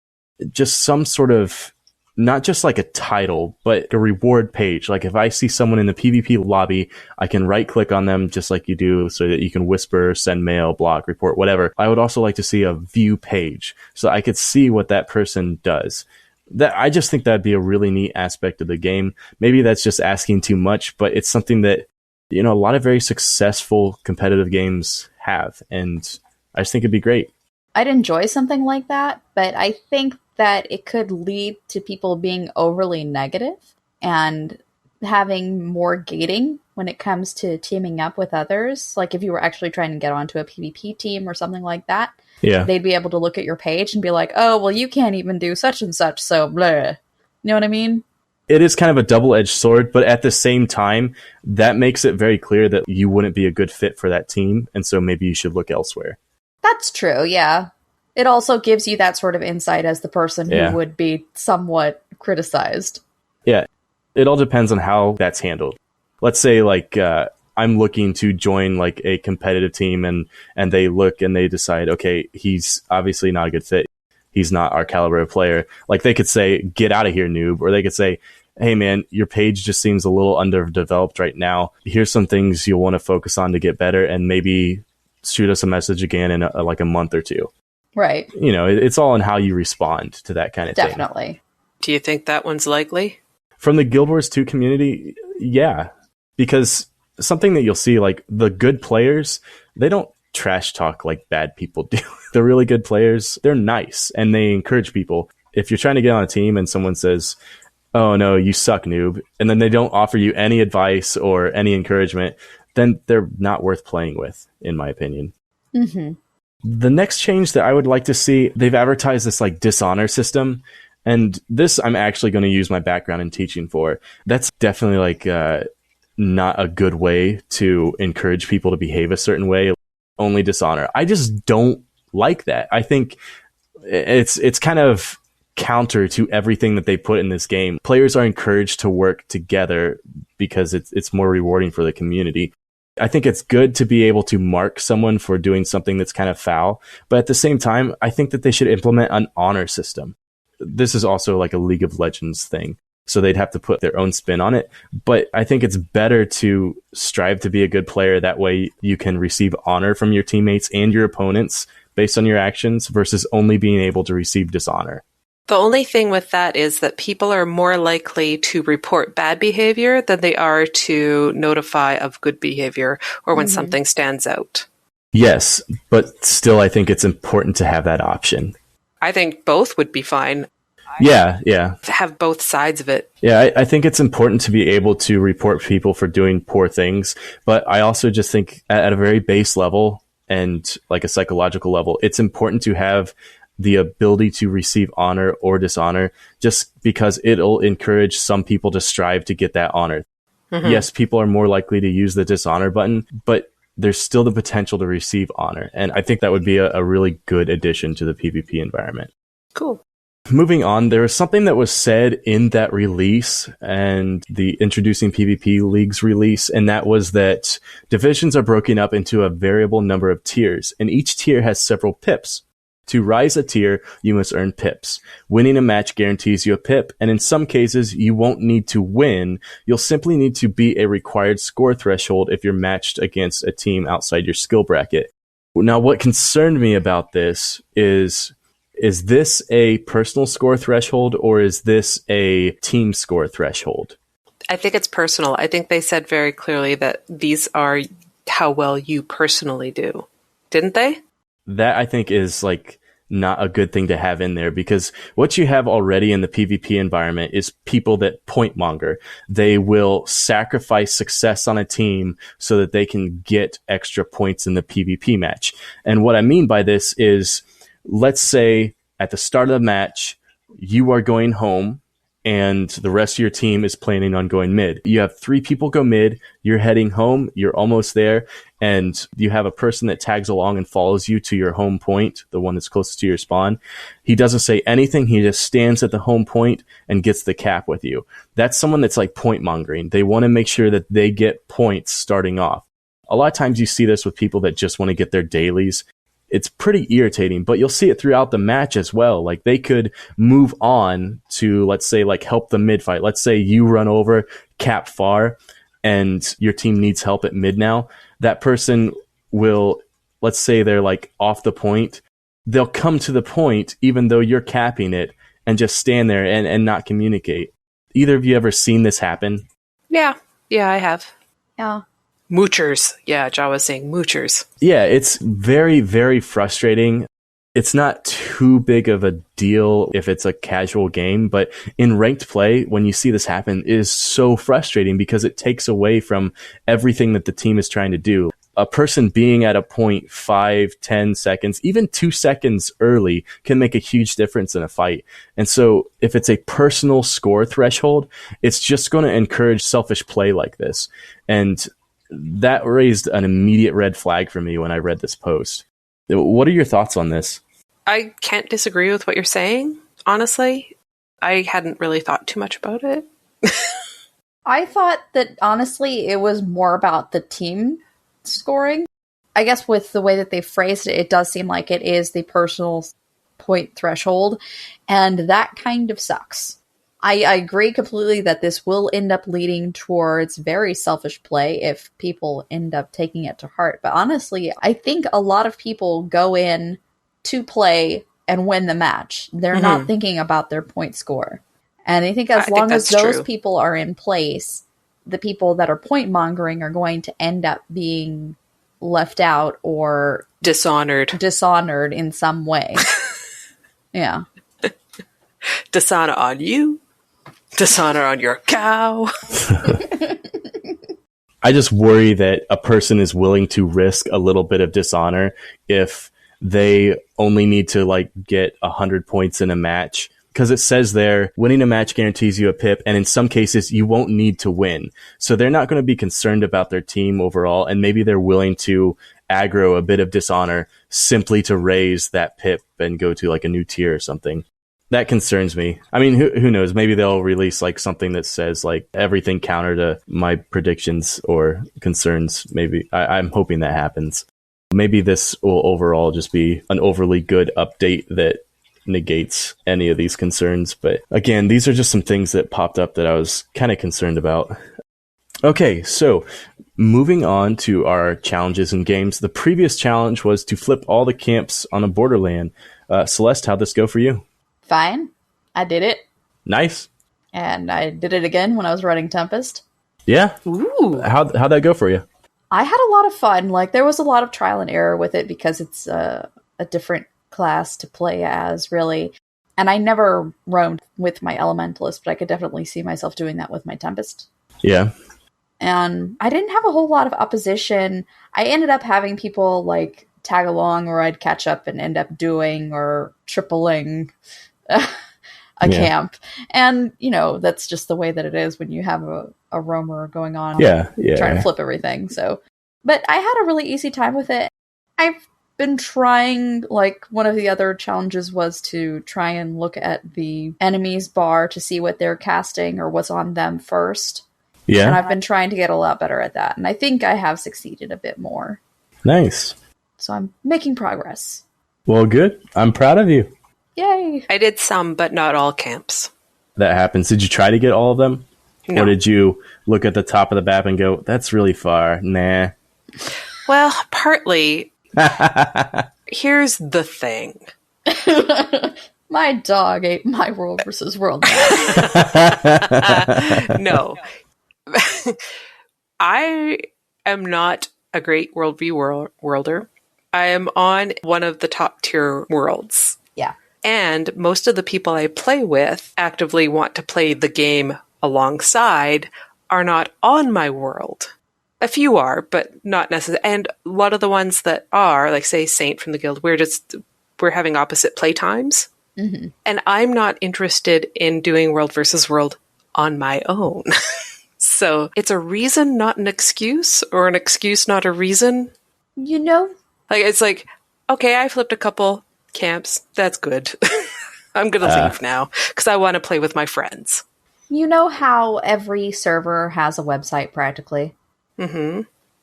Just some sort of, not just like a title, but a reward page. Like if I see someone in the PvP lobby, I can right click on them just like you do so that you can whisper, send mail, block, report, whatever. I would also like to see a view page so I could see what that person does. That I just think that'd be a really neat aspect of the game. Maybe that's just asking too much, but it's something that, you know, a lot of very successful competitive games have. And I just think it'd be great. I'd enjoy something like that, but I think that it could lead to people being overly negative and having more gating when it comes to teaming up with others. Like if you were actually trying to get onto a PvP team or something like that, they'd be able to look at your page and be like, oh, well, you can't even do such and such, so blah. You know what I mean? It is kind of a double-edged sword, but at the same time, that makes it very clear that you wouldn't be a good fit for that team, and so maybe you should look elsewhere. That's true, yeah. It also gives you that sort of insight as the person who would be somewhat criticized. Yeah, it all depends on how that's handled. Let's say, like, I'm looking to join, like, a competitive team, and they look and they decide, okay, he's obviously not a good fit. He's not our caliber of player. Like, they could say, get out of here, noob. Or they could say, hey, man, your page just seems a little underdeveloped right now. Here's some things you'll want to focus on to get better, and maybe shoot us a message again in a month or two. Right. You know, it's all in how you respond to that kind of thing. Definitely. Do you think that one's likely? From the Guild Wars 2 community, yeah. Because something that you'll see, like, the good players, they don't trash talk like bad people do. The really good players, they're nice, and they encourage people. If you're trying to get on a team and someone says, oh, no, you suck, noob, and then they don't offer you any advice or any encouragement, then they're not worth playing with, in my opinion. Mm-hmm. The next change that I would like to see, they've advertised this like dishonor system, and this I'm actually going to use my background in teaching for. That's definitely like not a good way to encourage people to behave a certain way. Only dishonor. I just don't like that. I think it's kind of counter to everything that they put in this game. Players are encouraged to work together because it's more rewarding for the community. I think it's good to be able to mark someone for doing something that's kind of foul, but at the same time, I think that they should implement an honor system. This is also like a League of Legends thing, so they'd have to put their own spin on it, but I think it's better to strive to be a good player. That way you can receive honor from your teammates and your opponents based on your actions versus only being able to receive dishonor. The only thing with that is that people are more likely to report bad behavior than they are to notify of good behavior or when something stands out. Yes, but still I think it's important to have that option. I think both would be fine. Yeah. Have both sides of it. Yeah, I think it's important to be able to report people for doing poor things, but I also just think at a very base level and like a psychological level, it's important to have the ability to receive honor or dishonor, just because it'll encourage some people to strive to get that honor. Yes, people are more likely to use the dishonor button, but there's still the potential to receive honor. And I think that would be a really good addition to the PvP environment. Cool. Moving on, there was something that was said in that release and the Introducing PvP League's release, and that was that divisions are broken up into a variable number of tiers, and each tier has several pips. To rise a tier, you must earn pips. Winning a match guarantees you a pip, and in some cases, you won't need to win. You'll simply need to beat a required score threshold if you're matched against a team outside your skill bracket. Now, what concerned me about this is this a personal score threshold or is this a team score threshold? I think it's personal. I think they said very clearly that these are how well you personally do. Didn't they? That I think is like not a good thing to have in there, because what you have already in the PvP environment is people that point monger. They will sacrifice success on a team so that they can get extra points in the PvP match. And what I mean by this is, let's say at the start of the match, you are going home and the rest of your team is planning on going mid. You have 3 people go mid, you're heading home, you're almost there, and you have a person that tags along and follows you to your home point, the one that's closest to your spawn. He doesn't say anything, he just stands at the home point and gets the cap with you. That's someone that's like point mongering. They want to make sure that they get points starting off. A lot of times you see this with people that just want to get their dailies. It's pretty irritating, but you'll see it throughout the match as well. Like they could move on to, let's say, like help the mid fight. Let's say you run over cap far and your team needs help at mid now. That person will, let's say they're like off the point. They'll come to the point even though you're capping it and just stand there and not communicate. Either of you ever seen this happen? Yeah, I have. Yeah. Moochers. Yeah, Jaw was saying moochers. Yeah, it's very, very frustrating. It's not too big of a deal if it's a casual game, but in ranked play, when you see this happen, it is so frustrating because it takes away from everything that the team is trying to do. A person being at a point 5, 10 seconds, even 2 seconds early can make a huge difference in a fight. And so if it's a personal score threshold, it's just going to encourage selfish play like this. And that raised an immediate red flag for me when I read this post. What are your thoughts on this? I can't disagree with what you're saying, honestly. I hadn't really thought too much about it. I thought that, honestly, it was more about the team scoring. I guess with the way that they phrased it, it does seem like it is the personal point threshold, and that kind of sucks. I agree completely that this will end up leading towards very selfish play if people end up taking it to heart. But honestly, I think a lot of people go in to play and win the match. They're not thinking about their point score. And I think as long as those people are in place, the people that are point mongering are going to end up being left out or dishonored in some way. Yeah. Dishonor on you. Dishonor on your cow. I just worry that a person is willing to risk a little bit of dishonor if they only need to like get 100 points in a match. Because it says there, winning a match guarantees you a pip, and in some cases, you won't need to win. So they're not going to be concerned about their team overall, and maybe they're willing to aggro a bit of dishonor simply to raise that pip and go to like a new tier or something. That concerns me. I mean, who knows? Maybe they'll release like something that says like everything counter to my predictions or concerns. Maybe I'm hoping that happens. Maybe this will overall just be an overly good update that negates any of these concerns. But again, these are just some things that popped up that I was kind of concerned about. Okay, so moving on to our challenges in games. The previous challenge was to flip all the camps on a borderland. Celeste, how'd this go for you? Fine. I did it. Nice. And I did it again when I was running Tempest. Yeah? Ooh. How'd that go for you? I had a lot of fun. Like, there was a lot of trial and error with it because it's a different class to play as, really. And I never roamed with my Elementalist, but I could definitely see myself doing that with my Tempest. Yeah. And I didn't have a whole lot of opposition. I ended up having people, like, tag along, or I'd catch up and end up doing or tripling a camp. And, that's just the way that it is when you have a roamer going on trying to flip everything. So, but I had a really easy time with it. I've been trying, one of the other challenges was to try and look at the enemies bar to see what they're casting or what's on them first. Yeah. And I've been trying to get a lot better at that. And I think I have succeeded a bit more. Nice. So I'm making progress. Well, good. I'm proud of you. Yay. I did some, but not all camps. That happens. Did you try to get all of them? No. Or did you look at the top of the map and go, that's really far? Nah. Well, partly. Here's the thing. My dog ate my World versus World map. No. I am not a great World v. Worlder. I am on one of the top tier worlds. Yeah. And most of the people I play with actively want to play the game alongside are not on my world. A few are, but not necessarily. And a lot of the ones that are, like say Saint from the guild, we're having opposite play times. Mm-hmm. And I'm not interested in doing World versus World on my own. So it's a reason, not an excuse, or an excuse, not a reason. It's like, okay, I flipped a couple camps. That's good. I'm going to leave now because I want to play with my friends. You know how every server has a website practically? Mm-hmm.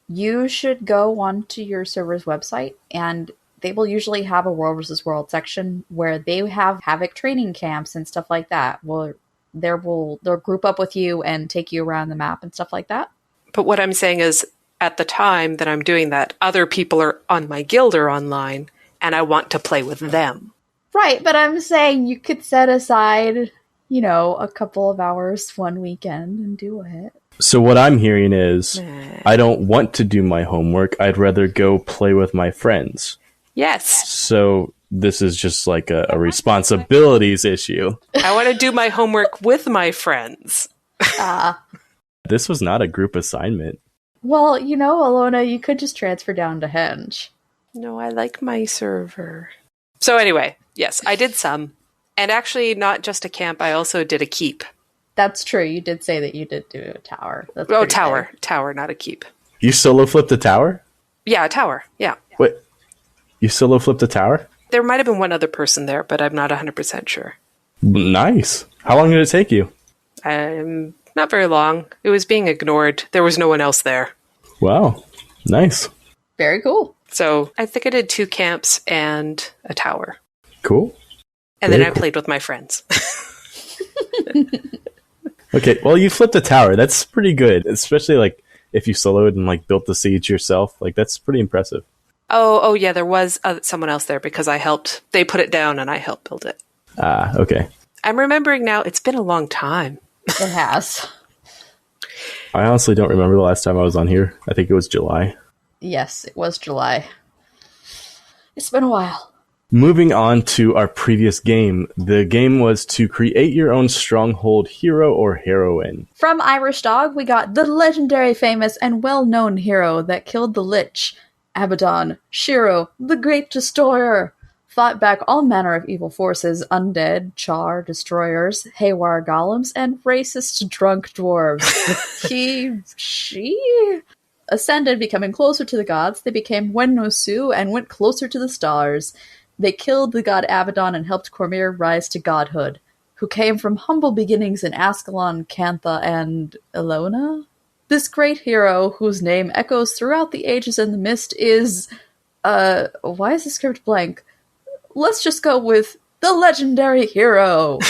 You should go onto your server's website and they will usually have a World versus World section where they have Havoc training camps and stuff like that. They'll group up with you and take you around the map and stuff like that. But what I'm saying is, at the time that I'm doing that, other people are on my guild or online, and I want to play with them. Right, but I'm saying you could set aside, a couple of hours one weekend and do it. So what I'm hearing is, I don't want to do my homework. I'd rather go play with my friends. Yes. So this is just like a responsibilities issue. I want to do my homework with my friends. This was not a group assignment. Well, Allona, you could just transfer down to Henge. No, I like my server. So anyway, yes, I did some. And actually, not just a camp, I also did a keep. That's true. You did say that you did do a tower. Tower. Fair. Tower, not a keep. You solo flipped a tower? Yeah, a tower. Yeah. Wait, you solo flipped a tower? There might have been one other person there, but I'm not 100% sure. Nice. How long did it take you? Not very long. It was being ignored. There was no one else there. Wow. Nice. Very cool. So I think I did 2 camps and a tower. Cool. And then I played with my friends. Okay, well, you flipped a tower. That's pretty good, especially if you soloed and built the siege yourself. That's pretty impressive. Oh yeah, there was someone else there because I helped. They put it down and I helped build it. Okay. I'm remembering now. It's been a long time. It has. I honestly don't remember the last time I was on here. I think it was July. Yes, it was July. It's been a while. Moving on to our previous game. The game was to create your own stronghold hero or heroine. From Irish Dog, we got the legendary, famous, and well-known hero that killed the Lich, Abaddon, Shiro, the Great Destroyer, fought back all manner of evil forces, undead, char, destroyers, haywire golems, and racist drunk dwarves. She ascended, becoming closer to the gods. They became Wennosu and went closer to the stars. They killed the god Abaddon and helped Cormyr rise to godhood, who came from humble beginnings in Ascalon, Cantha, and Allona. This great hero, whose name echoes throughout the ages in the mist, is... why is the script blank? Let's just go with the legendary hero.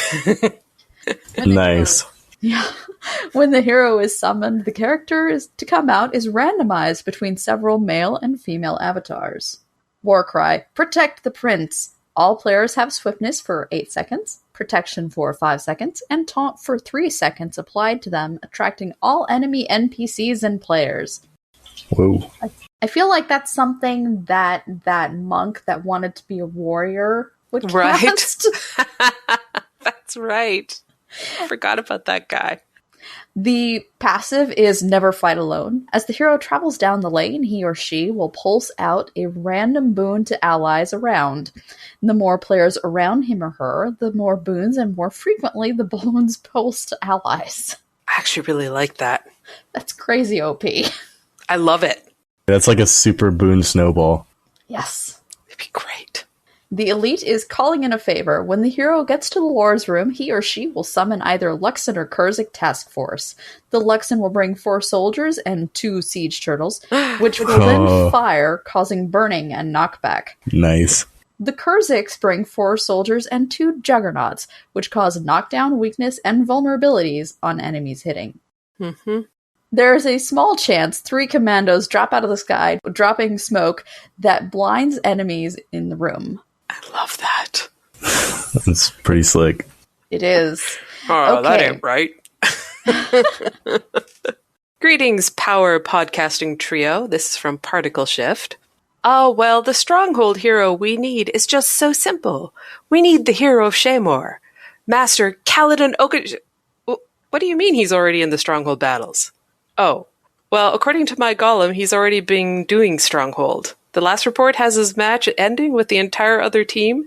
Nice. Yeah. When the hero is summoned, the character to come out is randomized between several male and female avatars. Warcry, protect the prince. All players have swiftness for 8 seconds, protection for 5 seconds, and taunt for 3 seconds applied to them, attracting all enemy NPCs and players. Whoa. I feel like that's something that monk that wanted to be a warrior would cast. That's right. I forgot about that guy. The passive is Never Fight Alone. As the hero travels down the lane, he or she will pulse out a random boon to allies around. The more players around him or her, the more boons and more frequently the boons pulse to allies. I actually really like that. That's crazy OP. I love it. That's like a super boon snowball. Yes. It'd be great. The elite is calling in a favor. When the hero gets to the Lord's room, he or she will summon either Luxon or Kurzik task force. The Luxon will bring 4 soldiers and 2 siege turtles, which will then fire, causing burning and knockback. Nice. The Kurziks bring 4 soldiers and 2 juggernauts, which cause knockdown, weakness, and vulnerabilities on enemies hitting. Mm-hmm. There is a small chance 3 commandos drop out of the sky, dropping smoke that blinds enemies in the room. I love that. That's pretty slick. It is. Oh, okay. That ain't right. Greetings, Power Podcasting Trio. This is from Particle Shift. Oh, well, the Stronghold hero we need is just so simple. We need the hero of Shamor. Master Kaladin Oka... What do you mean he's already in the Stronghold battles? Oh, well, according to my golem, he's already been doing Stronghold. The last report has his match ending with the entire other team,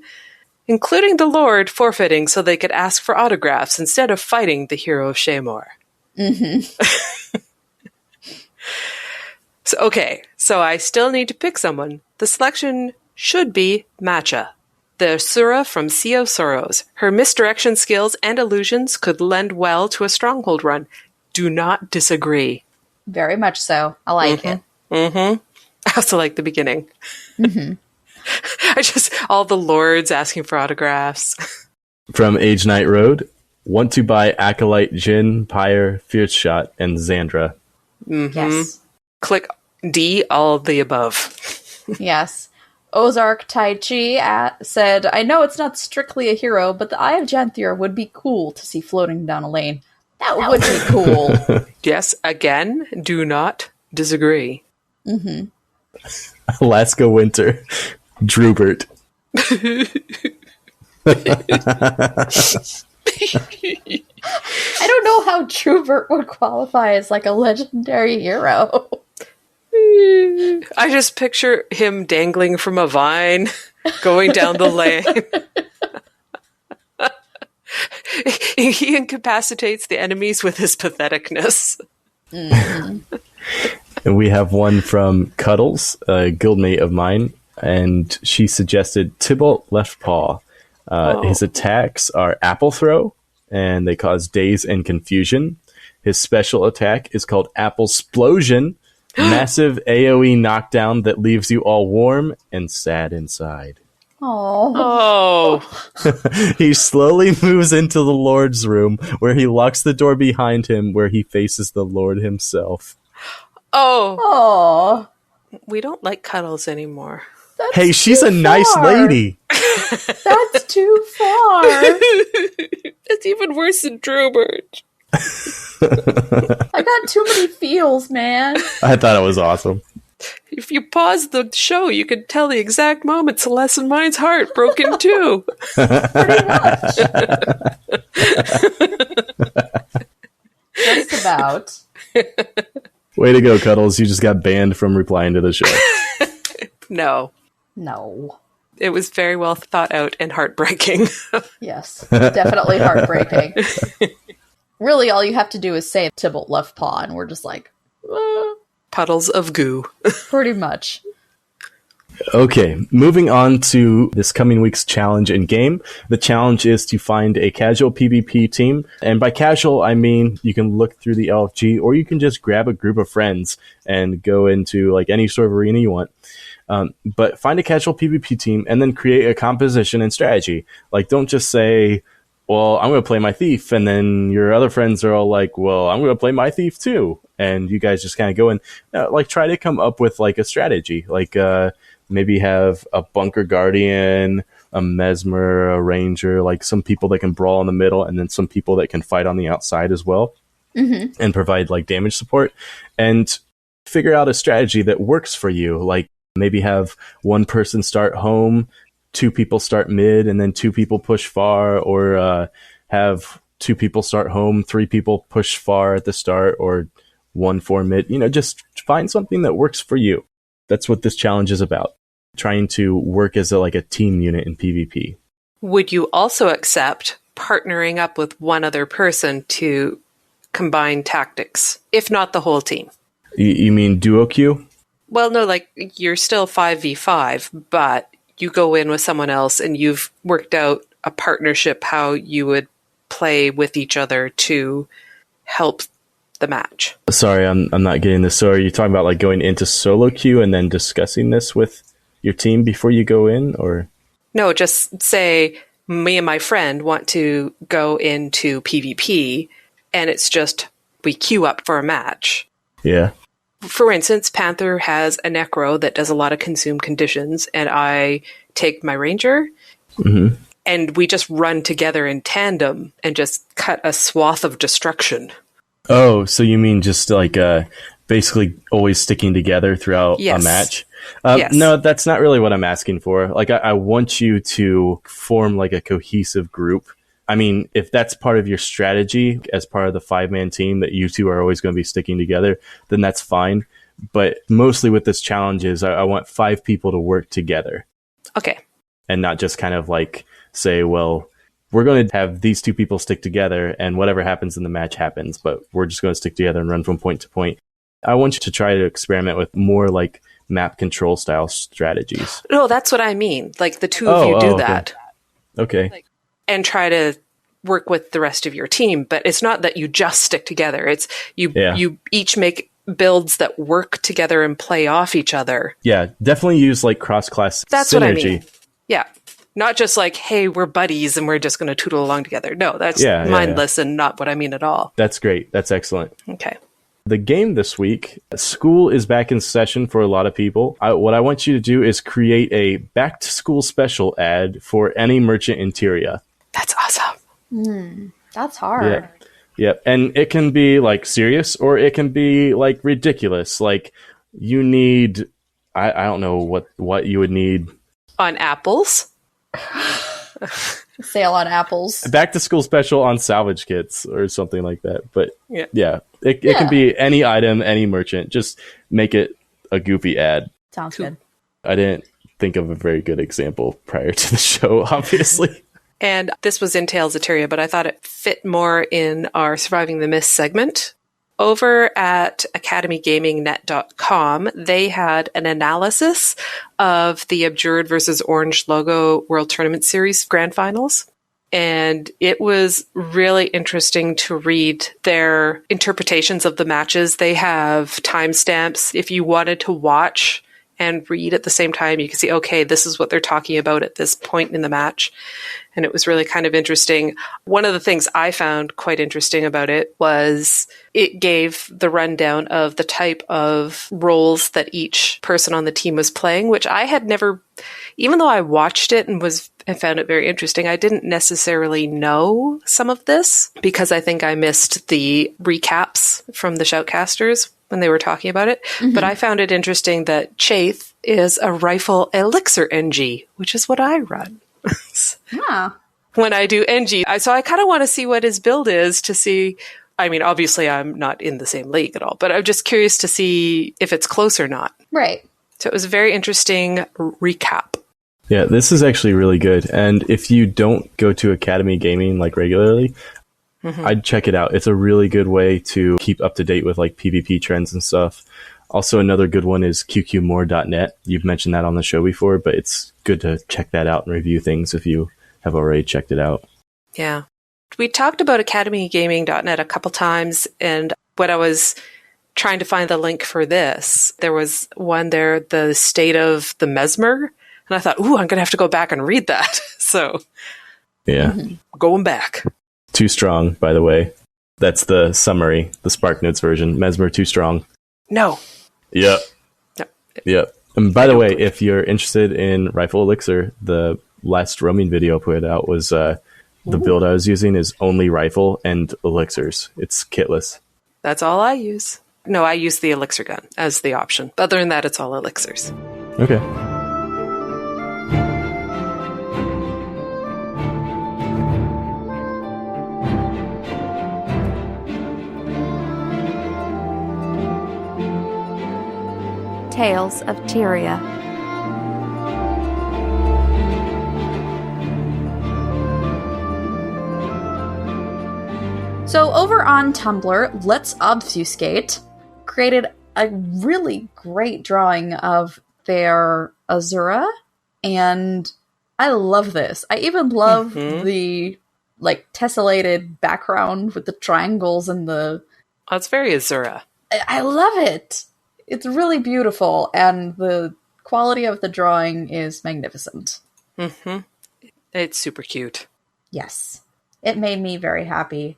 including the Lord, forfeiting so they could ask for autographs instead of fighting the hero of Shamor. Mm-hmm. So I still need to pick someone. The selection should be Matcha, the Asura from Sea of Sorrows. Her misdirection skills and illusions could lend well to a Stronghold run. Do not disagree. Very much so. I like it. Mm-hmm. I also like the beginning. Mm-hmm. All the lords asking for autographs. From Age Knight Road, want to buy Acolyte, Jin, Pyre, Fierce Shot, and Xandra. Mm-hmm. Yes. Click D, all of the above. Yes. Ozark Tai Chi said, I know it's not strictly a hero, but the Eye of Janthier would be cool to see floating down a lane. That would be cool. Yes, again, do not disagree. Mm-hmm. Alaska Winter, Drubert. I don't know how Drubert would qualify as like a legendary hero. I just picture him dangling from a vine, going down the lane. He incapacitates the enemies with his patheticness. Mm-hmm. And we have one from Cuddles, a guildmate of mine, and she suggested Tybalt Left Paw. His attacks are Apple Throw, and they cause daze and confusion. His special attack is called Apple Splosion, massive AoE knockdown that leaves you all warm and sad inside. Oh. He slowly moves into the Lord's room, where he locks the door behind him, where he faces the Lord himself. Oh. We don't like Cuddles anymore. That's hey, she's a nice lady. That's too far. It's even worse than Drubert. I got too many feels, man. I thought it was awesome. If you pause the show, you could tell the exact moment Celeste and mine's heart broke in two. Pretty much. Just about. Way to go, Cuddles. You just got banned from replying to the show. No. It was very well thought out and heartbreaking. Yes, definitely heartbreaking. Really, all you have to do is say Tybalt Left Paw, and we're just like... Puddles of goo. Pretty much. Okay, moving on to this coming week's challenge in game. The challenge is to find a casual PvP team. And by casual, I mean you can look through the LFG, or you can just grab a group of friends and go into like any sort of arena you want. But find a casual PvP team and then create a composition and strategy. Like, don't just say, well, I'm going to play my thief. And then your other friends are all like, well, I'm going to play my thief too. And you guys just kind of go and like try to come up with like a strategy. Like maybe have a bunker guardian, a mesmer, a ranger, like some people that can brawl in the middle, and then some people that can fight on the outside as well, and provide like damage support, and figure out a strategy that works for you. Like maybe have one person start home, 2 people start mid, and then 2 people push far, or have 2 people start home, 3 people push far at the start, or 1 for mid. Just find something that works for you. That's what this challenge is about. Trying to work as a team unit in PvP. Would you also accept partnering up with one other person to combine tactics, if not the whole team? You mean duo queue? Well, no, you're still 5v5, but you go in with someone else and you've worked out a partnership how you would play with each other to help the match. Sorry, I'm not getting this. So are you talking about going into solo queue and then discussing this with your team before you go in, or? No, just say me and my friend want to go into PvP and it's just we queue up for a match. Yeah. For instance, Panther has a Necro that does a lot of consume conditions, and I take my Ranger, and we just run together in tandem and just cut a swath of destruction. Oh, so you mean just basically always sticking together throughout a match? Yes. No, that's not really what I'm asking for. I want you to form a cohesive group. I mean, if that's part of your strategy as part of the 5-man team that you two are always going to be sticking together, then that's fine. But mostly with this challenge is I want 5 people to work together. Okay. And not just kind of say, well, we're going to have these 2 people stick together and whatever happens in the match happens, but we're just going to stick together and run from point to point. I want you to try to experiment with more map control style strategies. No, that's what I mean. The 2 of you do that. Okay. And try to work with the rest of your team. But it's not that you just stick together. It's you each make builds that work together and play off each other. Yeah, definitely use cross-class That's synergy. what I mean. Yeah. Not just hey, we're buddies and we're just going to tootle along together. No, that's mindless and not what I mean at all. That's great. That's excellent. Okay. The game this week, school is back in session for a lot of people. What I want you to do is create a back-to-school special ad for any merchant interior. That's awesome. That's hard. Yeah. And it can be serious or it can be ridiculous. You need, I don't know what you would need. On apples? Sale on apples. Back to school special on salvage kits or something like that. But yeah. It can be any item, any merchant. Just make it a goofy ad. Sounds good. I didn't think of a very good example prior to the show, obviously. And this was in Tales of Tyria, but I thought it fit more in our Surviving the Mist segment. Over at academygamingnet.com, they had an analysis of the Abjured versus Orange Logo World Tournament Series Grand Finals. And it was really interesting to read their interpretations of the matches. They have timestamps. If you wanted to watch and read at the same time, you can see, okay, this is what they're talking about at this point in the match. And it was really kind of interesting. One of the things I found quite interesting about it was it gave the rundown of the type of roles that each person on the team was playing, which I had never, even though I watched it and found it very interesting, I didn't necessarily know some of this because I think I missed the recaps from the Shoutcasters when they were talking about it. But I found it interesting that Chaith is a rifle elixir NG, which is what I run. When I do NG. So I kind of want to see what his build is to see. I mean, obviously I'm not in the same league at all, but I'm just curious to see if it's close or not. Right. So it was a very interesting recap. Yeah, this is actually really good. And if you don't go to Academy Gaming regularly, I'd check it out. It's a really good way to keep up to date with PvP trends and stuff. Also, another good one is qqmore.net. You've mentioned that on the show before, but it's good to check that out and review things if you have already checked it out. Yeah. We talked about academygaming.net a couple times, and when I was trying to find the link for this, there was one there, the State of the Mesmer, and I thought, ooh, I'm going to have to go back and read that. So, yeah. Going back. Too strong, by the way. That's the summary, the SparkNotes version. Mesmer too strong. No. Yep. No. Yep. And by the way, if you're interested in Rifle Elixir, the last roaming video I put out was the build I was using is only rifle and elixirs. It's kitless. That's all I use. No, I use the elixir gun as the option. Other than that, it's all elixirs. Okay. tales of Tyria. So over on Tumblr, Let's Obfuscate created a really great drawing of their Azura, and I love this. I even love the tessellated background with the triangles and the... Oh, it's very Azura. I love it. It's really beautiful, and the quality of the drawing is magnificent. It's super cute. Yes. It made me very happy.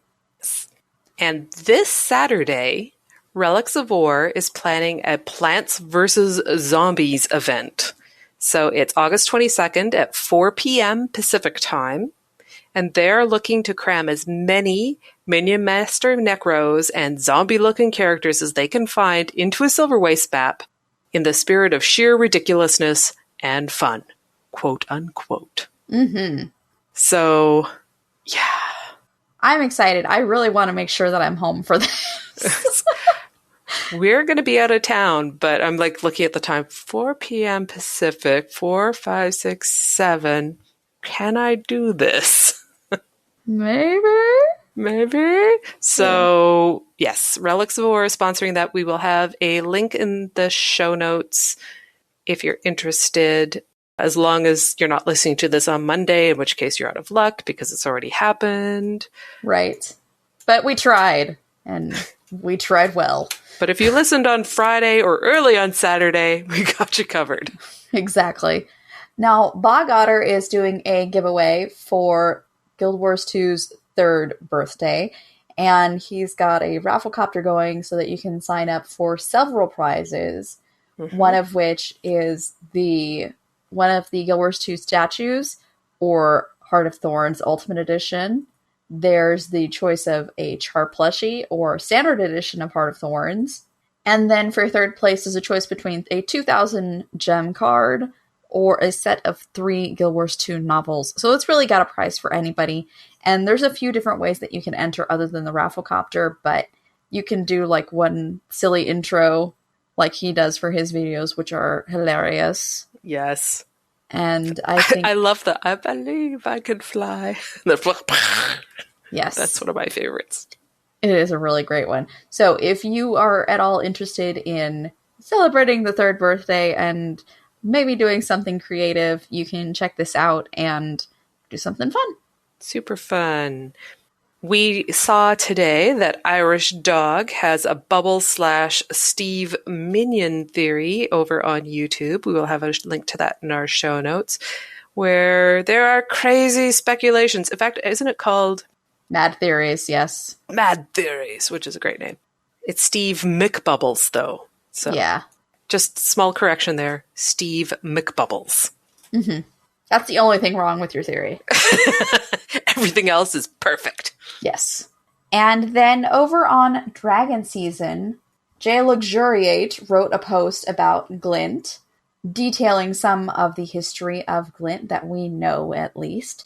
And this Saturday, Relics of War is planning a Plants vs. Zombies event. So it's August 22nd at 4 p.m. Pacific time. And they're looking to cram as many Minion Master Necros and zombie-looking characters as they can find into a Silver Waste map in the spirit of sheer ridiculousness and fun. Quote, unquote. So, yeah. I'm excited. I really want to make sure that I'm home for this. We're going to be out of town, but I'm looking at the time. 4 p.m. Pacific, 4, 5, 6, 7. Can I do this? Maybe. So, yes, Relics of War is sponsoring that. We will have a link in the show notes if you're interested, as long as you're not listening to this on Monday, in which case you're out of luck because it's already happened. Right. But we tried, and we tried well. But if you listened on Friday or early on Saturday, we got you covered. Exactly. Now, Bog Otter is doing a giveaway for Guild Wars 2's 3rd birthday, and he's got a rafflecopter going so that you can sign up for several prizes, one of which is one of the Guild Wars 2 statues, or Heart of Thorns Ultimate Edition. There's the choice of a Char plushie or Standard Edition of Heart of Thorns. And then for 3rd place is a choice between a 2,000 gem card or a set of 3 Guild Wars 2 novels. So it's really got a prize for anybody. And there's a few different ways that you can enter other than the rafflecopter, but you can do one silly intro like he does for his videos, which are hilarious. Yes. And I think... I love the I believe I could fly. Yes. That's one of my favorites. It is a really great one. So if you are at all interested in celebrating the 3rd birthday and maybe doing something creative, you can check this out and do something fun. Super fun. We saw today that Irish Dog has a Bubble/Steve Minion theory over on YouTube. We will have a link to that in our show notes, where there are crazy speculations. In fact, isn't it called Mad Theories? Yes. Mad Theories, which is a great name. It's Steve McBubbles, though. So yeah. Just small correction there. Steve McBubbles. That's the only thing wrong with your theory. Everything else is perfect. Yes. And then over on Dragon Season, Jay Luxuriate wrote a post about Glint, detailing some of the history of Glint that we know, at least,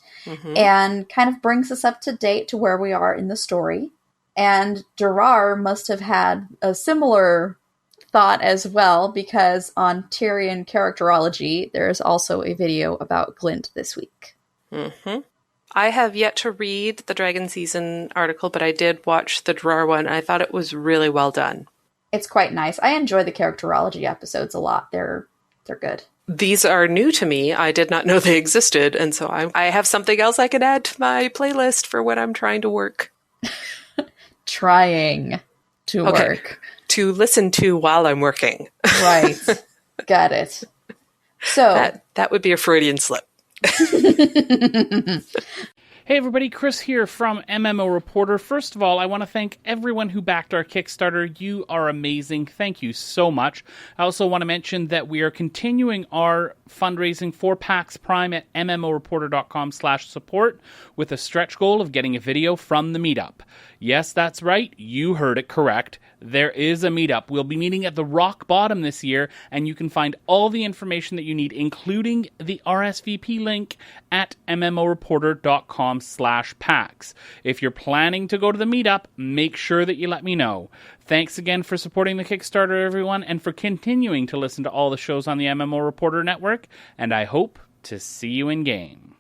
and kind of brings us up to date to where we are in the story. And Durar must have had a similar thought as well, because on Tyrian Characterology, there is also a video about Glint this week. I have yet to read the Dragon Season article, but I did watch the Durar one. I thought it was really well done. It's quite nice. I enjoy the Characterology episodes a lot. They're good. These are new to me. I did not know they existed, and so I have something else I can add to my playlist for when I'm trying to work. Trying to work. To listen to while I'm working. Right. Got it. So that would be a Freudian slip. Hey everybody, Chris here from MMO Reporter. First of all, I want to thank everyone who backed our Kickstarter. You are amazing. Thank you so much. I also want to mention that we are continuing our fundraising for PAX Prime at MMOreporter.com/support with a stretch goal of getting a video from the meetup. Yes, that's right. You heard it correct. there is a meetup. We'll be meeting at the Rock Bottom this year, and you can find all the information that you need, including the RSVP link at mmoreporter.com/PAX. If you're planning to go to the meetup, make sure that you let me know. Thanks again for supporting the Kickstarter, everyone, and for continuing to listen to all the shows on the MMO Reporter Network, and I hope to see you in game.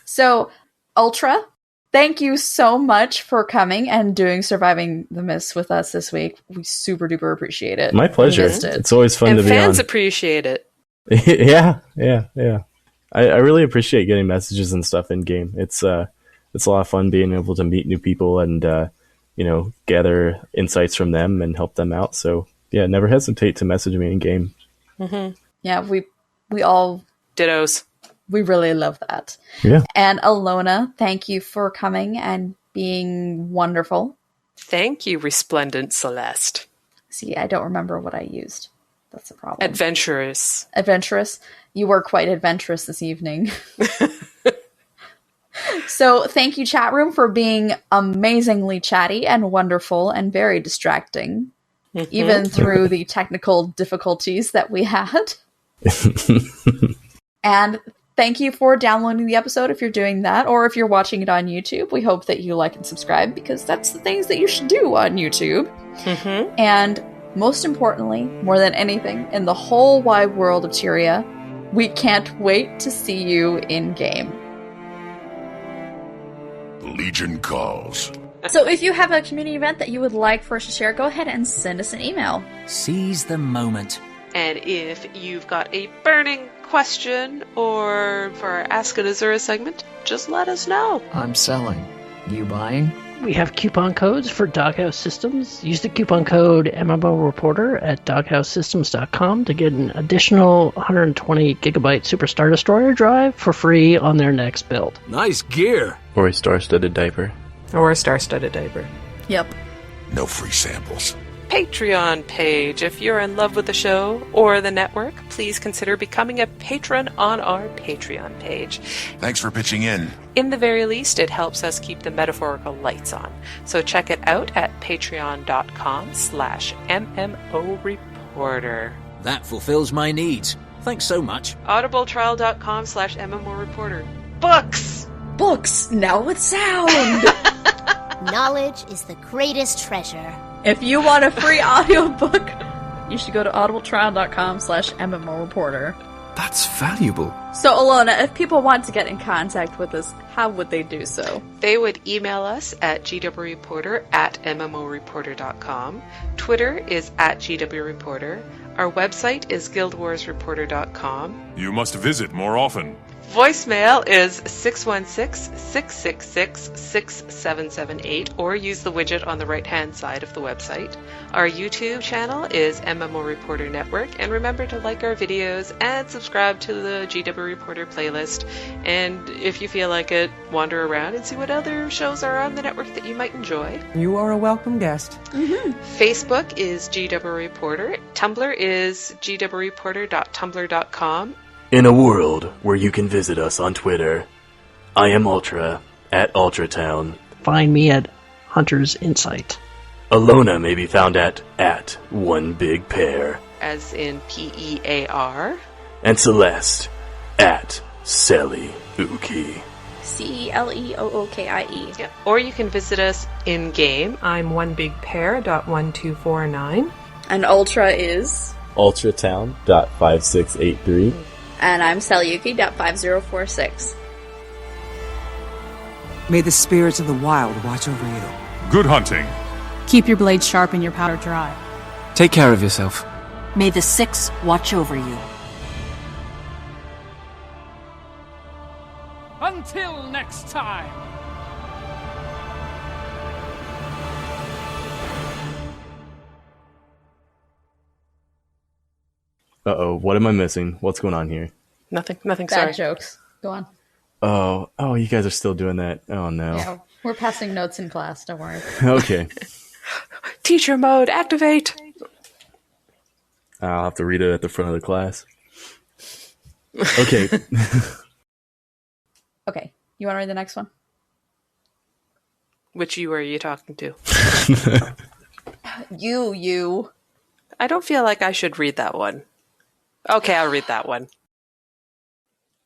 So, Ultra, thank you so much for coming and doing Surviving the Mist with us this week. We super duper appreciate it. My pleasure. It's always fun to be on. And fans appreciate it. Yeah. I really appreciate getting messages and stuff in game. It's a lot of fun being able to meet new people and gather insights from them and help them out. So yeah, never hesitate to message me in game. Mm-hmm. Yeah, we all dittos. We really love that. Yeah. And Allona, thank you for coming and being wonderful. Thank you, Resplendent Celeste. See, I don't remember what I used. That's the problem. Adventurous. You were quite adventurous this evening. So thank you, chat room, for being amazingly chatty and wonderful and very distracting, even through the technical difficulties that we had. And thank you for downloading the episode if you're doing that, or if you're watching it on YouTube. We hope that you like and subscribe, because that's the things that you should do on YouTube. And most importantly, more than anything, in the whole wide world of Tyria, we can't wait to see you in-game. The Legion calls. So if you have a community event that you would like for us to share, go ahead and send us an email. Seize the moment. And if you've got a burning question or for our Ask an Azura segment, just let us know. I'm selling. You buying? We have coupon codes for Doghouse Systems. Use the coupon code MMO Reporter at doghousesystems.com to get an additional 120 gigabyte Super Star Destroyer drive for free on their next build. Nice gear. Or a star-studded diaper. Yep. No free samples. Patreon page. If you're in love with the show or the network, please consider becoming a patron on our Patreon page. Thanks for pitching in. In the very least, it helps us keep the metaphorical lights on. So check it out at patreon.com/MMO Reporter. That fulfills my needs. Thanks so much. audibletrial.com/MMO Reporter. Books! Books! Now with sound! Knowledge is the greatest treasure. If you want a free audiobook, you should go to audibletrial.com/MMO Reporter. That's valuable. So, Allona, if people want to get in contact with us, how would they do so? They would email us at gwreporter@mmoreporter.com. Twitter is @gwreporter. Our website is guildwarsreporter.com. You must visit more often. Voicemail is 616-666-6778, or use the widget on the right-hand side of the website. Our YouTube channel is MMO Reporter Network, and remember to like our videos and subscribe to the GW Reporter playlist. And if you feel like it, wander around and see what other shows are on the network that you might enjoy. You are a welcome guest. Facebook is GW Reporter. Tumblr is gwreporter.tumblr.com. In a world where you can visit us on Twitter, I am Ultra at Ultratown. Find me at Hunter's Insight. Allona may be found at One Big Pair. As in PEAR. And Celeste at Selly Ookie. CELEOOKIE. Yeah. Or you can visit us in-game. I'm onebigpair.1249. And Ultra is? Ultratown.5683. And I'm Selyuki.5046. May the spirits of the wild watch over you. Good hunting. Keep your blade sharp and your powder dry. Take care of yourself. May the Six watch over you. Until next time! Uh-oh, what am I missing? What's going on here? Nothing, Bad sorry. jokes. Go on. Oh, you guys are still doing that. Oh, no. Yeah, we're passing notes in class, don't worry. Okay. Teacher mode, activate! I'll have to read it at the front of the class. Okay. Okay, you want to read the next one? Which you are you talking to? You. I don't feel like I should read that one. Okay, I'll read that one.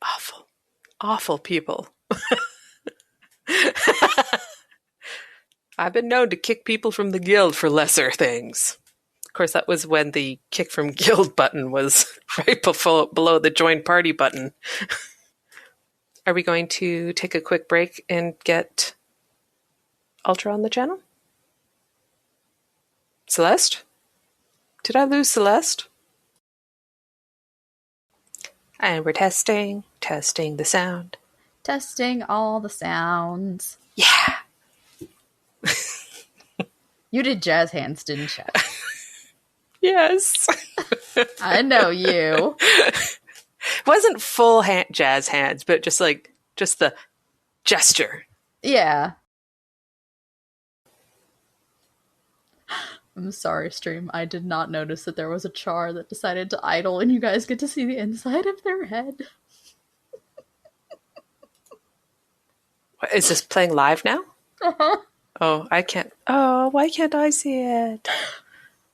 Awful. Awful people. I've been known to kick people from the guild for lesser things. Of course, that was when the kick from guild button was right below the join party button. Are we going to take a quick break and get Ultra on the channel? Celeste? Did I lose Celeste? And we're testing the sound. Testing all the sounds. Yeah. You did jazz hands, didn't you? Yes. I know you. Wasn't full jazz hands, but just the gesture. Yeah. I'm sorry, stream. I did not notice that there was a char that decided to idle, and you guys get to see the inside of their head. What, is this playing live now? Uh-huh. Oh, I can't. Oh, why can't I see it?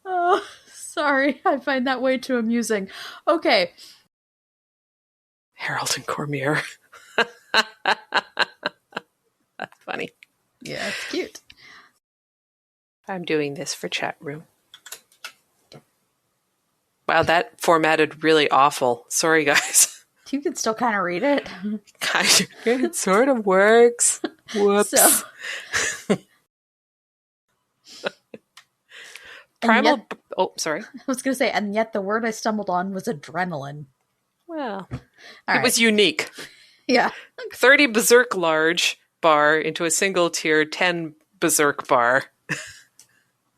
Oh, sorry. I find that way too amusing. Okay. Harold and Cormier. That's funny. Yeah, it's cute. I'm doing this for chat room. Wow, that formatted really awful. Sorry, guys. You can still kind of read it. It sort of works. Whoops. So. Primal. Yet, oh, sorry. I was going to say, and yet the word I stumbled on was adrenaline. Well, it was unique. Yeah. 30 berserk large bar into a single tier 10 berserk bar.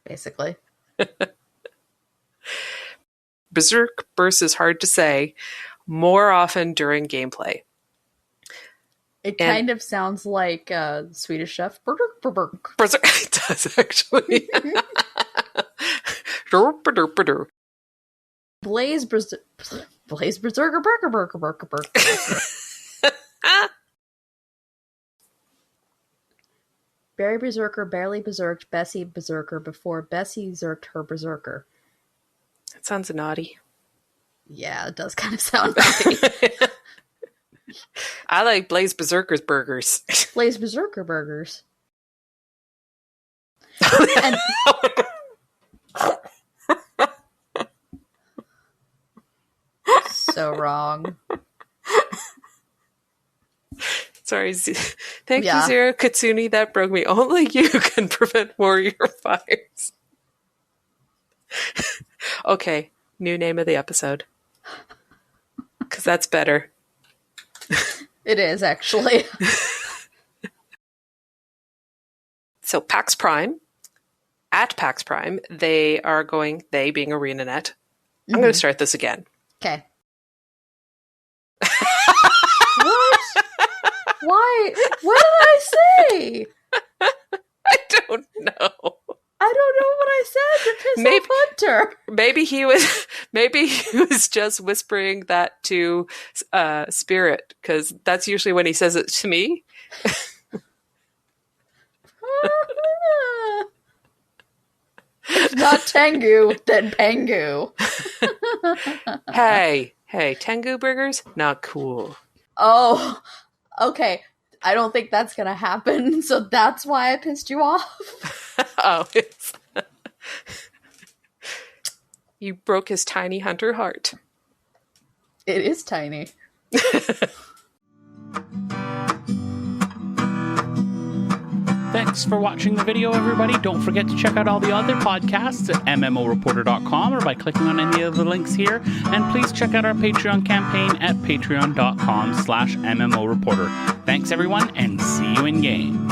Basically. Berserk burst is hard to say, more often during gameplay. It kind of sounds like Swedish Chef. Berserk. It does, actually. Blaze Berserker Burger. Barry Berserker barely berserked Bessie Berserker before Bessie zerked her Berserker. That sounds naughty. Yeah, it does kind of sound naughty. I like Blaze Berserker's burgers. Blaze Berserker burgers. And so wrong. Sorry. Thank you, Zero Katsuni. That broke me. Only you can prevent warrior fires. Okay. New name of the episode. Because that's better. It is, actually. So PAX Prime. At PAX Prime, they being ArenaNet. I'm going to start this again. Okay. What? Why? What did I say? I don't know. I don't know what I said to piss off Hunter. Maybe he was just whispering that to Spirit, because that's usually when he says it to me. If not Tengu, then Pengu. Hey, Tengu burgers? Not cool. Oh, okay. I don't think that's going to happen, so that's why I pissed you off. Oh, you broke his tiny hunter heart. It is tiny. Thanks for watching the video, everybody. Don't forget to check out all the other podcasts at MMOreporter.com or by clicking on any of the links here. And please check out our Patreon campaign at patreon.com/MMOreporter. Thanks, everyone, and see you in game.